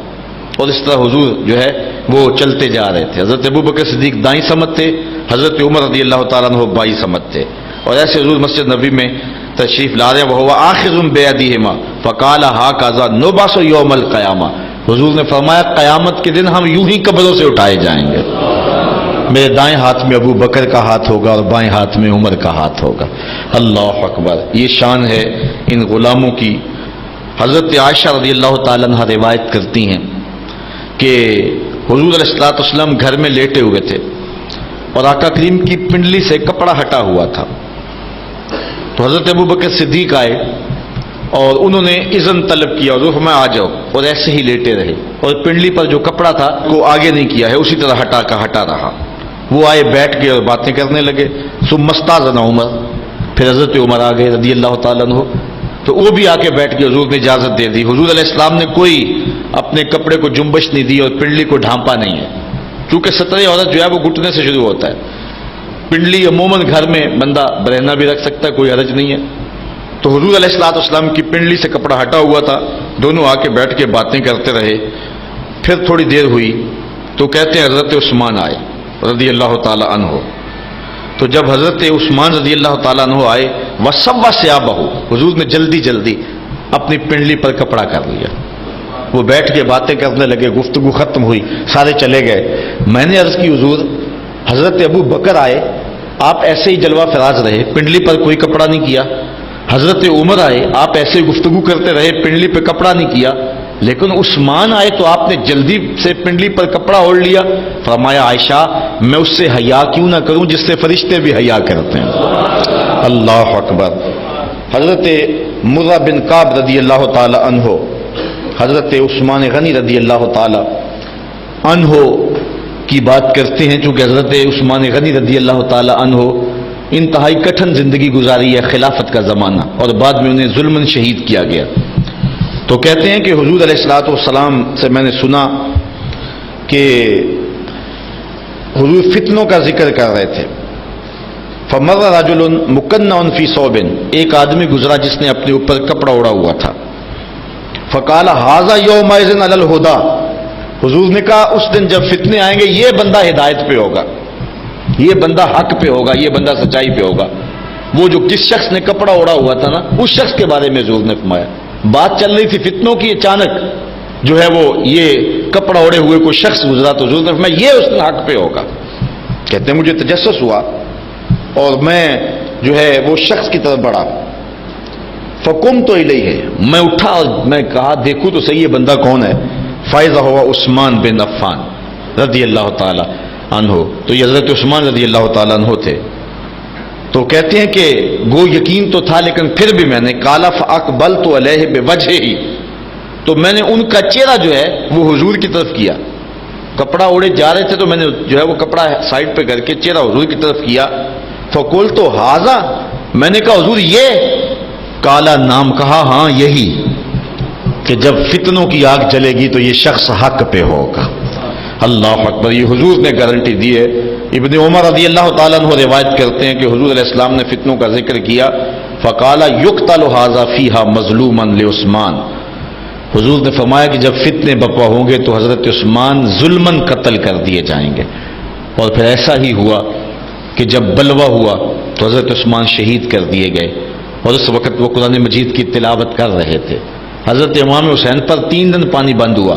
Speaker 2: اور اس طرح حضور جو ہے وہ چلتے جا رہے تھے. حضرت ابو بکر صدیق دائیں سمت تھے، حضرت عمر رضی اللہ تعالیٰ عنہ بائیں سمت تھے، اور ایسے حضور مسجد نبی میں تشریف لا رہے ہیں. وہ آخذ بیدیہما فقال ھکذا نبعث یوم القیامہ. حضور نے فرمایا قیامت کے دن ہم یوں ہی قبروں سے اٹھائے جائیں گے. میرے دائیں ہاتھ میں ابو بکر کا ہاتھ ہوگا اور بائیں ہاتھ میں عمر کا ہاتھ ہوگا. اللہ اکبر. یہ شان ہے ان غلاموں کی. حضرت عائشہ رضی اللہ تعالیٰ عنہ روایت کرتی ہیں کہ حضور علیہ الصلوۃ والسلام گھر میں لیٹے ہوئے تھے اور آقا کریم کی پنڈلی سے کپڑا ہٹا ہوا تھا. تو حضرت ابو بکر صدیق آئے اور انہوں نے اذن طلب کیا اور فرمایا آ جاؤ، اور ایسے ہی لیٹے رہے اور پنڈلی پر جو کپڑا تھا وہ آگے نہیں کیا ہے، اسی طرح ہٹا رہا. وہ آئے بیٹھ کے اور باتیں کرنے لگے. ثم استاذن عمر. پھر حضرت عمر آ گئے رضی اللہ تعالیٰ عنہ، تو وہ بھی آ کے بیٹھ کے حضور نے اجازت دے دی. حضور علیہ السلام نے کوئی اپنے کپڑے کو جنبش نہیں دی اور پنڈلی کو ڈھانپا نہیں ہے، کیونکہ سترے عورت جو ہے وہ گھٹنے سے شروع ہوتا ہے. پنڈلی عموماً گھر میں بندہ برہنہ بھی رکھ سکتا ہے، کوئی حرج نہیں ہے. تو حضور علیہ الصلوۃ والسلام کی پنڈلی سے کپڑا ہٹا ہوا تھا. دونوں آ کے بیٹھ کے باتیں کرتے رہے. پھر تھوڑی دیر ہوئی تو کہتے ہیں حضرت عثمان آئے رضی اللہ تعالی عنہ. تو جب حضرت عثمان رضی اللہ تعالیٰ عنہ آئے وَصَبَّ ثِيَابَهُ. حضور نے جلدی اپنی پنڈلی پر کپڑا کر لیا. وہ بیٹھ کے باتیں کرنے لگے. گفتگو ختم ہوئی، سارے چلے گئے. میں نے عرض کی حضور حضرت ابو بکر آئے، آپ ایسے ہی جلوہ فراز رہے، پنڈلی پر کوئی کپڑا نہیں کیا. حضرت عمر آئے، آپ ایسے گفتگو کرتے رہے، پنڈلی پہ کپڑا نہیں کیا، لیکن عثمان آئے تو آپ نے جلدی سے پنڈلی پر کپڑا اوڑھ لیا۔ فرمایا عائشہ میں اس سے حیا کیوں نہ کروں جس سے فرشتے بھی حیا کرتے ہیں۔ اللہ اکبر۔ حضرت مرہ بن کعب رضی اللہ تعالی عنہ، حضرت عثمان غنی رضی اللہ تعالی عنہ کی بات کرتے ہیں، چونکہ حضرت عثمان غنی رضی اللہ تعالی عنہ انتہائی کٹھن زندگی گزاری ہے، خلافت کا زمانہ، اور بعد میں انہیں ظلماً شہید کیا گیا۔ تو کہتے ہیں کہ حضور علیہ الصلوۃ والسلام سے میں نے سنا کہ حضور فتنوں کا ذکر کر رہے تھے۔ فمر رجل مکنع فی ثوب، ایک آدمی گزرا جس نے اپنے اوپر کپڑا اوڑا ہوا تھا۔ فقال ھذا یومئذ علی الہدی، حضور نے کہا اس دن جب فتنے آئیں گے یہ بندہ ہدایت پہ ہوگا، یہ بندہ حق پہ ہوگا، یہ بندہ سچائی پہ ہوگا۔ وہ جو جس شخص نے کپڑا اوڑا ہوا تھا نا، اس شخص کے بارے میں حضور نے فرمایا۔ بات چل رہی تھی فتنوں کی، اچانک جو ہے وہ یہ کپڑا اوڑے ہوئے کوئی شخص گزرا تو حضور نے فرمایا یہ اس نے حق پہ ہوگا۔ کہتے ہیں مجھے تجسس ہوا اور میں جو ہے وہ شخص کی طرف بڑھا۔ فقمت الیہ، میں اٹھا اور میں کہا دیکھوں تو صحیح یہ بندہ کون ہے۔ فاذا ہوا عثمان بن عفان رضی اللہ تعالی عنہ، تو یہ حضرت عثمان رضی اللہ تعالی عنہ تھے۔ تو کہتے ہیں کہ گو یقین تو تھا لیکن پھر بھی میں نے قال فاقبلت علیہ بوجہہ، تو میں نے ان کا چہرہ جو ہے وہ حضور کی طرف کیا۔ کپڑا اوڑے جا رہے تھے تو میں نے جو ہے وہ کپڑا سائڈ پہ کر کے چہرہ حضور کی طرف کیا۔ فقلت ھذا، میں نے کہا حضور یہ؟ کالا، نام کہا ہاں یہی، کہ جب فتنوں کی آگ جلے گی تو یہ شخص حق پہ ہوگا۔ اللہ اکبر، یہ حضور نے گارنٹی دی ہے۔ ابن عمر رضی اللہ تعالیٰ عنہ روایت کرتے ہیں کہ حضور علیہ السلام نے فتنوں کا ذکر کیا۔ فقال یقتل ھذا فیھا مظلوما لعثمان، حضور نے فرمایا کہ جب فتنے بپا ہوں گے تو حضرت عثمان ظلماً قتل کر دیے جائیں گے۔ اور پھر ایسا ہی ہوا کہ جب بلوہ ہوا تو حضرت عثمان شہید کر دیے گئے، اور اس وقت وہ قرآن مجید کی تلاوت کر رہے تھے۔ حضرت امام حسین پر 3 دن پانی بند ہوا،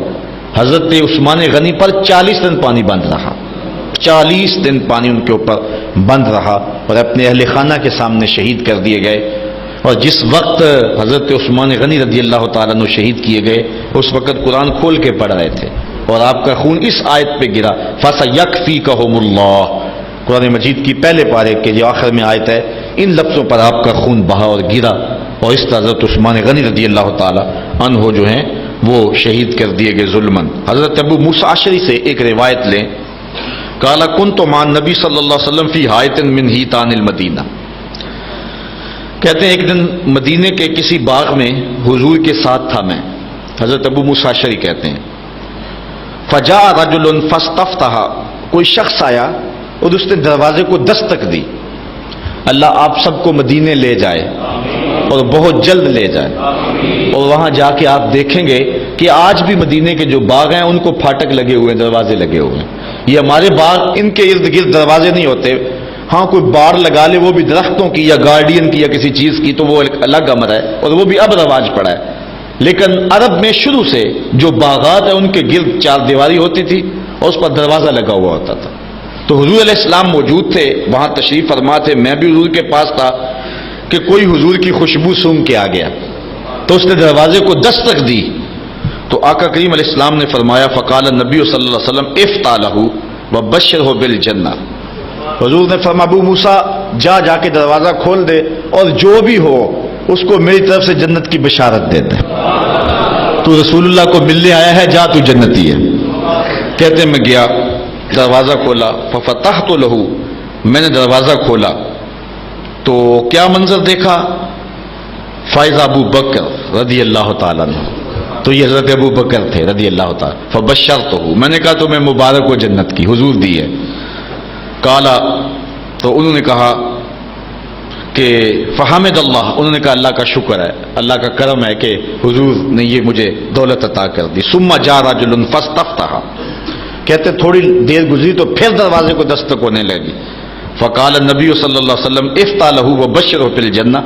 Speaker 2: حضرت عثمان غنی پر 40 دن پانی بند رہا، 40 دن پانی ان کے اوپر بند رہا، اور اپنے اہل خانہ کے سامنے شہید کر دیے گئے۔ اور جس وقت حضرت عثمان غنی رضی اللہ تعالیٰ عنہ شہید کیے گئے اس وقت قرآن کھول کے پڑھ رہے تھے، اور آپ کا خون اس آیت پہ گرا فَسَيَكْفِيكَهُمُ اللَّهُ، قرآن مجید کی پہلے پارے کے جو آخر میں آیت ہے، ان لفظوں پر آپ کا خون بہا اور گرا، اور اس طرح حضرت عثمان غنی رضی اللہ تعالیٰ عنہ جو ہیں وہ شہید کر دیے گئے ظلماً۔ حضرت ابو موسیٰ اشعری سے ایک روایت لیں، قال كنت مع النبی صلی اللہ علیہ وسلم فی حائط من حیطان المدینہ، کہتے ہیں ایک دن مدینے کے کسی باغ میں حضور کے ساتھ تھا میں، حضرت ابو موسیٰ اشعری کہتے ہیں۔ فجاء رجل فاستفتح، کوئی شخص آیا اور اس نے دروازے کو دستک دی۔ اللہ آپ سب کو مدینے لے جائے اور بہت جلد لے جائے، اور وہاں جا کے آپ دیکھیں گے کہ آج بھی مدینے کے جو باغ ہیں ان کو پھاٹک لگے ہوئے ہیں، دروازے لگے ہوئے ہیں۔ یہ ہمارے باغ، ان کے ارد گرد دروازے نہیں ہوتے، ہاں کوئی بار لگا لے وہ بھی درختوں کی یا گارڈین کی یا کسی چیز کی تو وہ ایک الگ امر ہے، اور وہ بھی اب رواج پڑا ہے۔ لیکن عرب میں شروع سے جو باغات ہیں ان کے گرد 4 دیواری ہوتی تھی اور اس پر دروازہ لگا ہوا ہوتا تھا۔ تو حضور علیہ السلام موجود تھے، وہاں تشریف فرما تھے، میں بھی حضور کے پاس تھا کہ کوئی حضور کی خوشبو سونگھ کے آ گیا، تو اس نے دروازے کو دستک دی، تو آقا کریم علیہ السلام نے فرمایا فقال النبی صلی اللہ علیہ وسلم افتح لہ وبشرہ بالجنہ، حضور نے فرمایا ابو موسیٰ جا کے دروازہ کھول دے اور جو بھی ہو اس کو میری طرف سے جنت کی بشارت دے دے، تو رسول اللہ کو ملنے آیا ہے، جا تو جنتی ہے۔ کہتے میں گیا، دروازہ کھولا، ففتحت لہ، میں نے دروازہ کھولا تو کیا منظر دیکھا، فائزہ ابو بکر رضی اللہ تعالیٰ عنہ، تو یہ حضرت ابو بکر تھے رضی اللہ تعالیٰ، فبشرتہ، میں نے کہا تمہیں مبارک ہو جنت کی، حضور دی ہے۔ کالا، تو انہوں نے کہا کہ فحمد اللہ، انہوں نے کہا اللہ کا شکر ہے، اللہ کا کرم ہے کہ حضور نے یہ مجھے دولت عطا کر دی۔ ثم جاء رجل فاستفتح، کہتے تھوڑی دیر گزری تو پھر دروازے کو دستک ہونے لگی۔ فقال النبی صلی اللہ علیہ وسلم افتح لہ وبشرہ بالجنہ،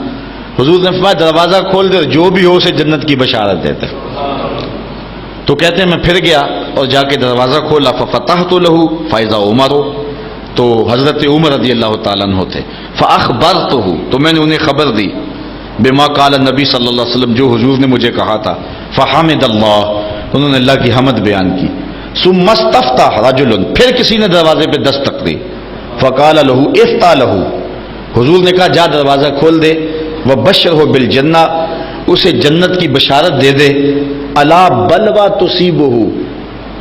Speaker 2: حضور نے فرمایا دروازہ کھول دے، جو بھی ہو اسے جنت کی بشارت دیتے۔ تو کہتے ہیں میں پھر گیا اور جا کے دروازہ کھولا، ففتحت لہ فاذا عمر، تو حضرت عمر رضی اللہ تعالیٰ عنہ تھے، فاخبرتہ، تو میں نے انہیں خبر دی بما قال نبی صلی اللہ علیہ وسلم، جو حضور نے مجھے کہا تھا. فحمد اللہ، انہوں نے اللہ کی حمد بیان کی. ثم استفتح رجل، پھر کسی نے دروازے پہ دستک دی. فقال له افتح له، حضور نے کہا جا دروازہ کھول دے. وبشرہ بالجنہ، اسے جنت کی بشارت دے دے. الا بلوا تصیبہ،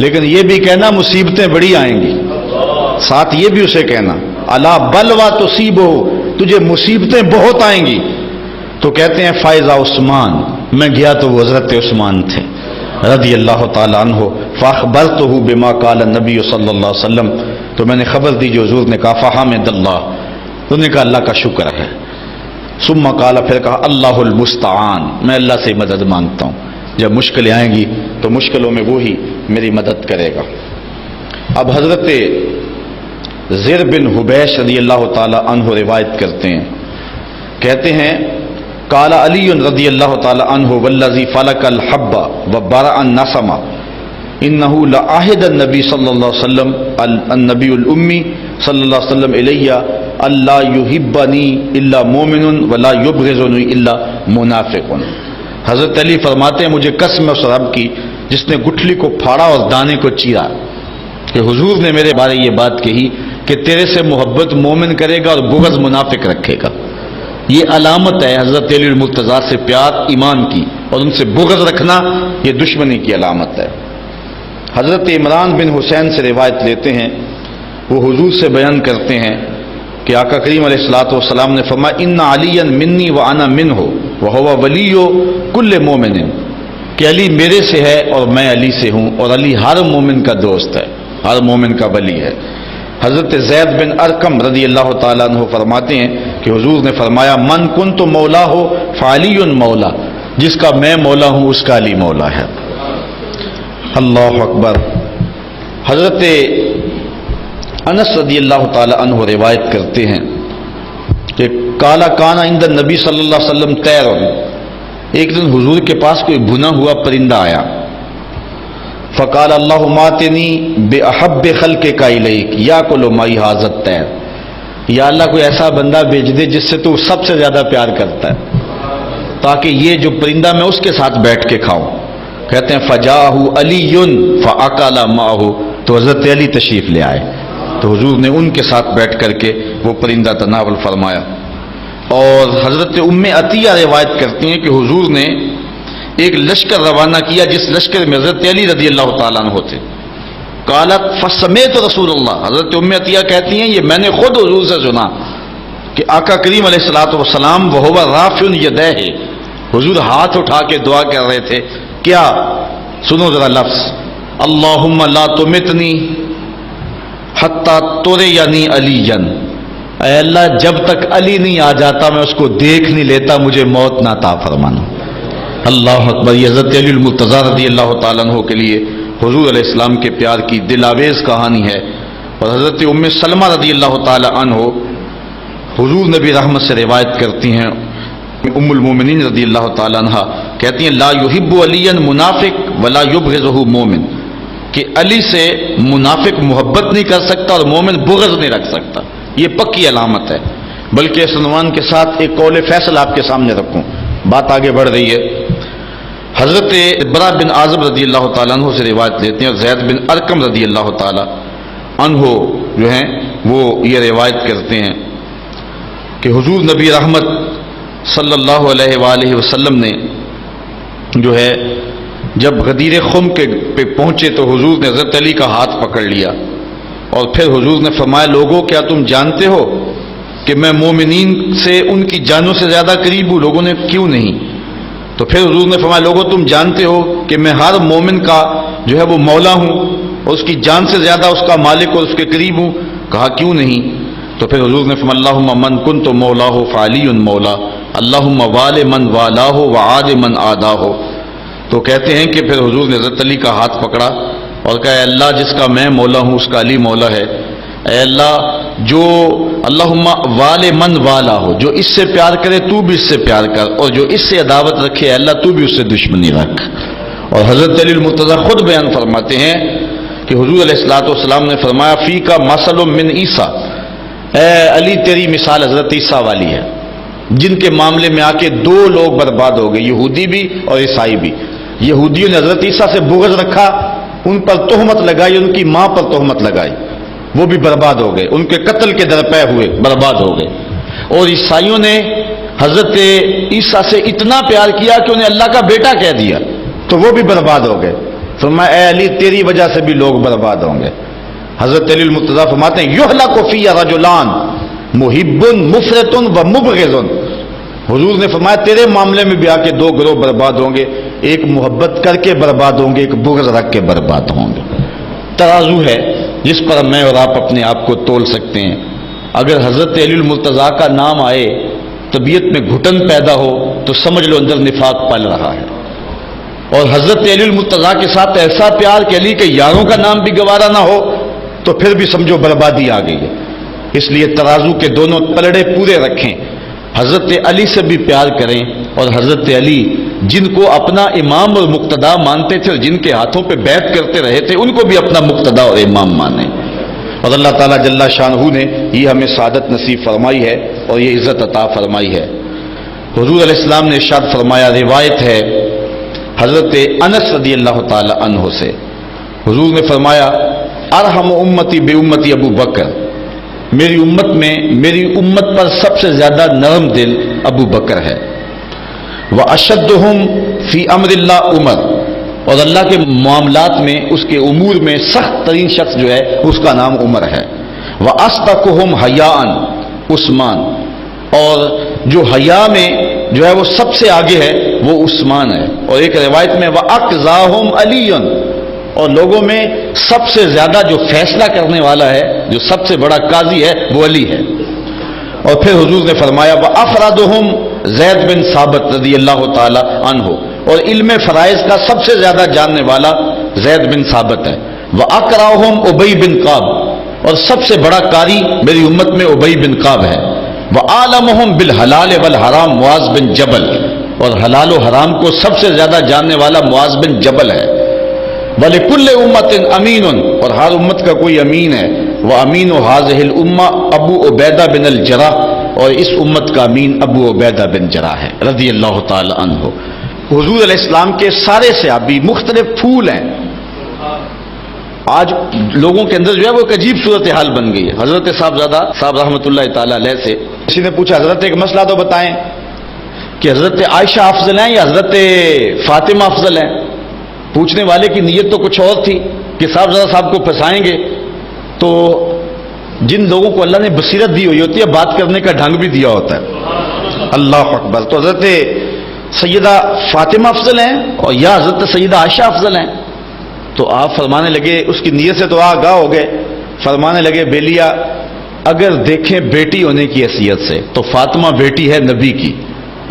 Speaker 2: لیکن یہ بھی کہنا مصیبتیں بڑی آئیں گی. ساتھ یہ بھی اسے کہنا الا بلوا تصیبہ، تجھے مصیبتیں بہت آئیں گی. تو کہتے ہیں فائزہ عثمان، میں گیا تو وہ حضرت عثمان تھے رضی اللہ تعالیٰ عنہ. فاخبرتہ بما قال النبی صلی اللہ علیہ وسلم، تو میں نے خبر دی جو حضور نے کہا. فحمد اللہ، انہوں نے کہا اللہ کا شکر ہے. ثم قال، پھر کہا اللہ المستعان، میں اللہ سے مدد مانگتا ہوں. جب مشکلیں آئیں گی تو مشکلوں میں وہی میری مدد کرے گا. اب حضرت زر بن حبیش رضی اللہ تعالی عنہ روایت کرتے ہیں، کہتے ہیں قال علی رضی اللہ تعالی عنہ والذی فلق الحب وبرأ النسم انہ لعہد النبی صلی اللہ علیہ وسلم النبی الامی صلی اللہ علیہ وسلم الی اللہ یحبنی الا مومن ولا یبغضنی الا منافق. حضرت علی فرماتے ہیں مجھے قسم اس رب کی جس نے گٹھلی کو پھاڑا اور دانے کو چیرا، کہ حضور نے میرے بارے یہ بات کہی کہ تیرے سے محبت مومن کرے گا اور بغض منافق رکھے گا. یہ علامت ہے حضرت علی المرتضیٰ سے پیار ایمان کی، اور ان سے بغض رکھنا یہ دشمنی کی علامت ہے. حضرت عمران بن حسین سے روایت لیتے ہیں، وہ حضور سے بیان کرتے ہیں کہ آقا کریم علیہ الصلوۃ والسلام نے فرمایا ان علی منی وانا منہ وہو ولی کل مومن، کہ علی میرے سے ہے اور میں علی سے ہوں، اور علی ہر مومن کا دوست ہے، ہر مومن کا ولی ہے. حضرت زید بن ارقم رضی اللہ تعالیٰ عنہ فرماتے ہیں کہ حضور نے فرمایا من کنت مولا ہو فعلی مولا، جس کا میں مولا ہوں اس کا علی مولا ہے. اللہ اکبر. حضرت انس رضی اللہ تعالیٰ عنہ روایت کرتے ہیں کہ کالا کانا عند النبی صلی اللہ علیہ وسلم طیر، ایک دن حضور کے پاس کوئی بھنا ہوا پرندہ آیا. فقال اللہم آتنی بأحب خلقک الیک یاکل مائی ھذا الطیر، یا اللہ کوئی ایسا بندہ بھیج دے جس سے تو سب سے زیادہ پیار کرتا ہے، تاکہ یہ جو پرندہ میں اس کے ساتھ بیٹھ کے کھاؤں. کہتے ہیں فجاءہ علی فاکل معہ، تو حضرت علی تشریف لے آئے تو حضور نے ان کے ساتھ بیٹھ کر کے وہ پرندہ تناول فرمایا. اور حضرت ام عطیہ روایت کرتی ہیں کہ حضور نے ایک لشکر روانہ کیا جس لشکر میں حضرت علی رضی اللہ تعالیٰ عنہ تھے. قالت فسمعت رسول اللہ، حضرت ام عطیہ کہتی ہیں یہ میں نے خود حضور سے سنا کہ آقا کریم علیہ الصلوۃ والسلام وہو رافع یدیہ، حضور ہاتھ اٹھا کے دعا کر رہے تھے. کیا؟ سنو ذرا لفظ، اللہم لا تمتنی حتی ترینی علی، اے اللہ جب تک علی نہیں آ جاتا میں اس کو دیکھ نہیں لیتا، مجھے موت نہ عطا فرمانا. اللہ اکبر. یہ حضرت علی المرتضیٰ رضی اللہ تعالیٰ عنہ کے لیے حضور علیہ السلام کے پیار کی دل آویز کہانی ہے. اور حضرت ام سلمہ رضی اللہ تعالیٰ عنہ حضور نبی رحمت سے روایت کرتی ہیں، ام المومنین رضی اللہ تعالیٰ عنہ کہتی ہیں لا یحب علی منافق ولا یبغضہ مومن، کہ علی سے منافق محبت نہیں کر سکتا اور مومن بغض نہیں رکھ سکتا. یہ پکی علامت ہے. بلکہ اس عنوان کے ساتھ ایک قول فیصل آپ کے سامنے رکھوں، بات آگے بڑھ رہی ہے. حضرت برا بن عازب رضی اللہ تعالیٰ عنہ سے روایت لیتے ہیں، اور زید بن ارقم رضی اللہ تعالیٰ عنہ جو ہیں وہ یہ روایت کرتے ہیں کہ حضور نبی رحمت صلی اللہ علیہ وآلہ وسلم نے جو ہے جب غدیر خم کے پہ پہنچے تو حضور نے حضرت علی کا ہاتھ پکڑ لیا، اور پھر حضور نے فرمایا لوگوں کیا تم جانتے ہو کہ میں مومنین سے ان کی جانوں سے زیادہ قریب ہوں؟ لوگوں نے کیوں نہیں؟ تو پھر حضور نے فرمایا لوگو تم جانتے ہو کہ میں ہر مومن کا جو ہے وہ مولا ہوں اور اس کی جان سے زیادہ اس کا مالک اور اس کے قریب ہوں. کہا کیوں نہیں؟ تو پھر حضور نے فرمایا اللہم من کنت مولاہ فعلی مولا، اللہم وال من والاہ وعاد من عاداہ. تو کہتے ہیں کہ پھر حضور نے حضرت علی کا ہاتھ پکڑا اور کہا اے اللہ جس کا میں مولا ہوں اس کا علی مولا ہے. اے اللہ جو اللہم وال من والا ہو، جو اس سے پیار کرے تو بھی اس سے پیار کر، اور جو اس سے عداوت رکھے اے اللہ تو بھی اس سے دشمنی رکھ. اور حضرت علی المرتضیٰ خود بیان فرماتے ہیں کہ حضور علیہ الصلوۃ والسلام نے فرمایا فی کا مثل من عیسیٰ، اے علی تیری مثال حضرت عیسیٰ والی ہے. جن کے معاملے میں آ کے دو لوگ برباد ہو گئے، یہودی بھی اور عیسائی بھی۔ یہودیوں نے حضرت عیسیٰ سے بغض رکھا، ان پر تہمت لگائی، ان کی ماں پر تہمت لگائی، وہ بھی برباد ہو گئے، ان کے قتل کے درپے ہوئے، برباد ہو گئے۔ اور عیسائیوں نے حضرت عیسیٰ سے اتنا پیار کیا کہ انہیں اللہ کا بیٹا کہہ دیا، تو وہ بھی برباد ہو گئے۔ فرمایا اے علی تیری وجہ سے بھی لوگ برباد ہوں گے۔ حضرت علی المرتضیٰ فرماتے ہیں یہلک فی رجلان محب مفرط و مبغض۔ حضور نے فرمایا تیرے معاملے میں بھی آ کے دو گروہ برباد ہوں گے، ایک محبت کر کے برباد ہوں گے، ایک بغض رکھ کے برباد ہوں گے۔ ترازو ہے جس پر میں اور آپ اپنے آپ کو تول سکتے ہیں۔ اگر حضرت علی المرتضیٰ کا نام آئے، طبیعت میں گھٹن پیدا ہو، تو سمجھ لو اندر نفاق پل رہا ہے۔ اور حضرت علی المرتضیٰ کے ساتھ ایسا پیار کہ علی کے یاروں کا نام بھی گوارا نہ ہو، تو پھر بھی سمجھو بربادی آ گئی ہے۔ اس لیے ترازو کے دونوں پلڑے پورے رکھیں، حضرت علی سے بھی پیار کریں، اور حضرت علی جن کو اپنا امام اور مقتدا مانتے تھے اور جن کے ہاتھوں پہ بیعت کرتے رہے تھے، ان کو بھی اپنا مقتدا اور امام مانیں۔ اور اللہ تعالیٰ جل شانہ نے یہ ہمیں سعادت نصیب فرمائی ہے اور یہ عزت عطا فرمائی ہے۔ حضور علیہ السلام نے ارشاد فرمایا، روایت ہے حضرت انس رضی اللہ تعالی عنہ سے، حضور نے فرمایا ارحم امتی بے امتی ابو بکر، میری امت میں میری امت پر سب سے زیادہ نرم دل ابو بکر ہے۔ واشدہم فی امر اللہ عمر، اور اللہ کے معاملات میں، اس کے امور میں سخت ترین شخص جو ہے اس کا نام عمر ہے۔ واسبقہم حیاء عثمان، اور جو حیا میں جو ہے وہ سب سے آگے ہے وہ عثمان ہے۔ اور ایک روایت میں وَأَقْضَاهُمْ عَلِيٌّ، اور لوگوں میں سب سے زیادہ جو فیصلہ کرنے والا ہے، جو سب سے بڑا قاضی ہے، وہ علی ہے۔ اور پھر حضور نے فرمایا وَأَفْرَدُهُمْ زید بن ثابت رضی اللہ تعالی عنہ، اور علم فرائض کا سب سے زیادہ جاننے والا زید بن ثابت ہے۔ وَأَقْرَأُهُمْ اُبَيْ بن کعب، اور سب سے بڑا قاری میری امت میں ابی بن کعب ہے۔ وَعَالَمُهُمْ بِالْحَلَالِ وَالْحَرَامِ معاذ بن جبل، اور حلال و حرام کو سب سے زیادہ جاننے والا معاذ بن جبل ہے۔ وَلِكُلِّ أُمَّةٍ أَمِينٌ، اور ہر امت کا کوئی امین ہے۔ وَأَمِينُ هَذِهِ الْأُمَّةِ ابو عبیدہ بن الجراح، اور اس امت کا امین ابو عبیدہ بن جراح ہے رضی اللہ تعالی عنہ۔ حضور علیہ السلام کے سارے صحابی مختلف پھول ہیں۔ آج لوگوں کے اندر جو ہے وہ ایک عجیب صورتحال بن گئی ہے۔ حضرت صاحبزادہ صاحب رحمۃ اللہ تعالی علیہ سے کسی نے پوچھا حضرت ایک مسئلہ تو بتائیں کہ حضرت عائشہ افضل ہیں یا حضرت فاطمہ افضل ہیں؟ پوچھنے والے کی نیت تو کچھ اور تھی کہ صاحبزادہ صاحب کو پھنسائیں گے۔ تو جن لوگوں کو اللہ نے بصیرت دی ہوئی ہوتی ہے، بات کرنے کا ڈھنگ بھی دیا ہوتا ہے۔ اللہ اکبر۔ تو حضرت سیدہ فاطمہ افضل ہیں اور یا حضرت سیدہ عائشہ افضل ہیں؟ تو آپ فرمانے لگے، اس کی نیت سے تو آگاہ ہو گئے، فرمانے لگے بیلیا اگر دیکھیں بیٹی ہونے کی حیثیت سے تو فاطمہ بیٹی ہے نبی کی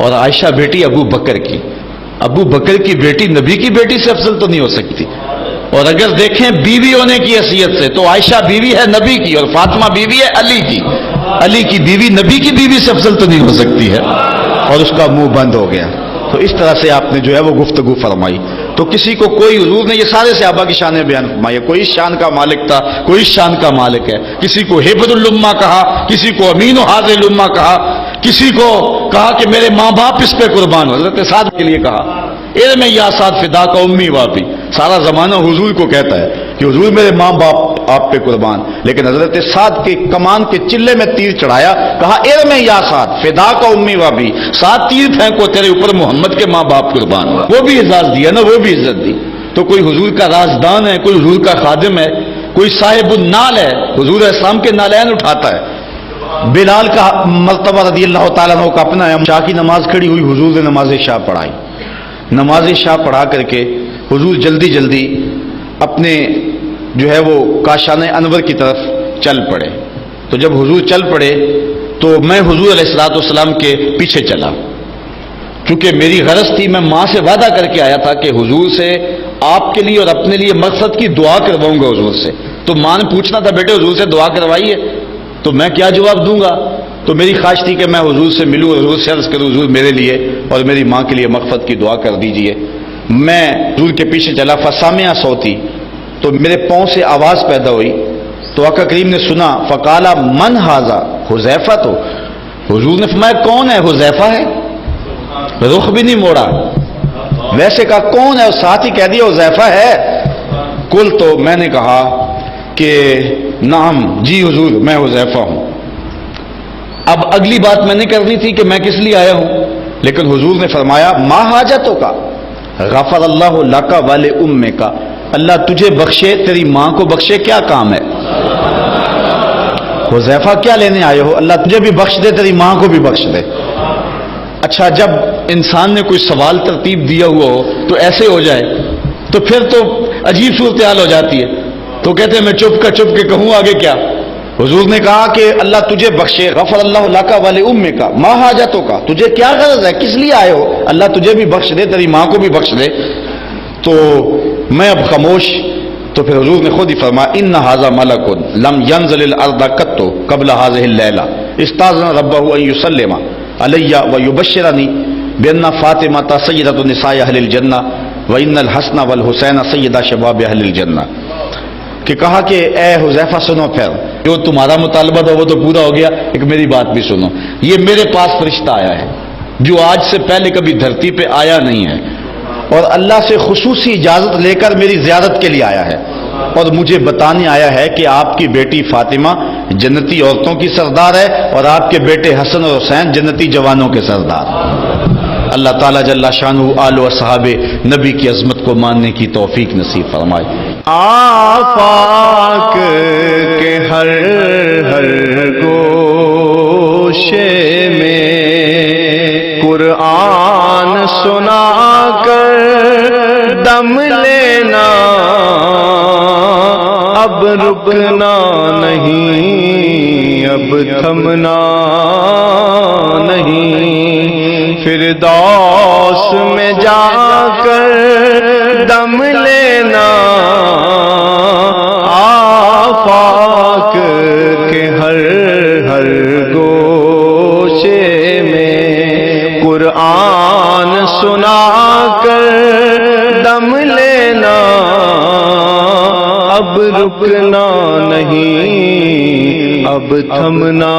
Speaker 2: اور عائشہ بیٹی ابو بکر کی۔ ابو بکر کی بیٹی نبی کی بیٹی سے افضل تو نہیں ہو سکتی۔ اور اگر دیکھیں بیوی ہونے کی حیثیت سے تو عائشہ بیوی ہے نبی کی اور فاطمہ بیوی ہے علی کی۔ علی کی بیوی نبی کی بیوی سے افضل تو نہیں ہو سکتی ہے، اور اس کا منہ بند ہو گیا۔ تو اس طرح سے آپ نے جو ہے وہ گفتگو فرمائی۔ تو کسی کو کوئی، حضور نے یہ سارے صحابہ کی شانیں بیان فرمائی، کوئی اس شان کا مالک تھا، کوئی اس شان کا مالک ہے۔ کسی کو حبر الامہ کہا، کسی کو امین حاضر الامہ کہا، کسی کو کہا کہ میرے ماں باپ اس پہ قربان ہو، حضرت سعد کے لیے کہا علم یا سعد فدا کا امی واپی۔ سارا زمانہ حضور کو کہتا ہے کہ حضور میرے ماں باپ آپ پہ قربان، لیکن حضرت سعد کے کمان کے چلے میں تیر چڑھایا، کہا علم یا سعد فدا کا امی واپی، سعد تیر پھینکو تیرے اوپر محمد کے ماں باپ قربان ہوا۔ وہ بھی اعزاز دیا نا، وہ بھی عزت دی۔ تو کوئی حضور کا رازدان ہے، کوئی حضور کا خادم ہے، کوئی صاحب النال ہے، حضور اسلام کے نالین اٹھاتا ہے۔ بلال کا مرتبہ رضی اللہ تعالیٰ عنہ کا اپنا ہے۔ شاہ کی نماز کھڑی ہوئی، حضور نے نماز شاہ پڑھائی۔ نماز شاہ پڑھا کر کے حضور جلدی جلدی اپنے جو ہے وہ کاشان انور کی طرف چل پڑے۔ تو جب حضور چل پڑے تو میں حضور علیہ السلام کے پیچھے چلا، چونکہ میری غرض تھی، میں ماں سے وعدہ کر کے آیا تھا کہ حضور سے آپ کے لیے اور اپنے لیے مقصد کی دعا کرواؤں گا حضور سے۔ تو ماں نے پوچھنا تھا بیٹے حضور سے دعا کروائیے، تو میں کیا جواب دوں گا؟ تو میری خواہش تھی کہ میں حضور سے ملوں، حضور سے عرض کروں حضور میرے لیے اور میری ماں کے لیے مغفرت کی دعا کر دیجئے۔ میں حضور کے پیچھے چلا، فسامع صوتی، تو میرے پاؤں سے آواز پیدا ہوئی، تو آقا کریم نے سنا، فقالا من ھذا، حذیفہ تو حضور نے فرمایا کون ہے؟ حذیفہ ہے، رخ بھی نہیں موڑا، ویسے کہا کون ہے، اور ساتھ ہی کہہ دیا حذیفہ ہے۔ کل تو میں نے کہا کہ نعم جی حضور میں حذیفہ ہوں۔ اب اگلی بات میں نے کرنی تھی کہ میں کس لیے آیا ہوں، لیکن حضور نے فرمایا ما حاجتوں کا غفر اللہ لکا والے امے کا، اللہ تجھے بخشے تیری ماں کو بخشے، کیا کام ہے؟ حذیفہ کیا لینے آئے ہو؟ اللہ تجھے بھی بخش دے تیری ماں کو بھی بخش دے۔ اچھا جب انسان نے کوئی سوال ترتیب دیا ہوا ہو تو ایسے ہو جائے تو پھر تو عجیب صورتحال ہو جاتی ہے، تو کہتے ہیں میں چپ کے کہوں آگے کیا؟ حضور نے کہا کہ اللہ تجھے بخشے، غفر اللہ لکا والے امے کا، ما حاجتوں کا، تجھے کیا غرض ہے، کس لیے آئے ہو، اللہ تجھے بھی بخش دے تیری ماں کو بھی بخش دے۔ تو میں اب خاموش، تو پھر حضور نے خود ہی فرمایا ان ھذا ملک لم ينزل الارض قط قبل هذه الليله استاذن ربه ان يسلم علي ويبشرني بان فاطمه سيده نساء اهل الجنه وان الحسن والحسين سيدا شباب اهل الجنه، کہ کہا کہ اے حذیفہ سنو، پھر جو تمہارا مطالبہ تھا وہ تو پورا ہو گیا، ایک میری بات بھی سنو، یہ میرے پاس فرشتہ آیا ہے جو آج سے پہلے کبھی دھرتی پہ آیا نہیں ہے، اور اللہ سے خصوصی اجازت لے کر میری زیارت کے لیے آیا ہے، اور مجھے بتانے آیا ہے کہ آپ کی بیٹی فاطمہ جنتی عورتوں کی سردار ہے اور آپ کے بیٹے حسن اور حسین جنتی جوانوں کے سردار۔ اللہ تعالیٰ جل شانہ آل و صحاب نبی کی عظمت کو ماننے کی توفیق نصیب فرمائے۔
Speaker 3: آفاق کے ہر ہر گوشے میں قرآن سنا کر دم لینا، اب رکنا نہیں، اب تھمنا نہیں، فردوس میں جا کر دم لینا، آفاق کے ہر ہر گوشے میں قرآن سنا کر دم لینا، اب رکنا نہیں، اب تھمنا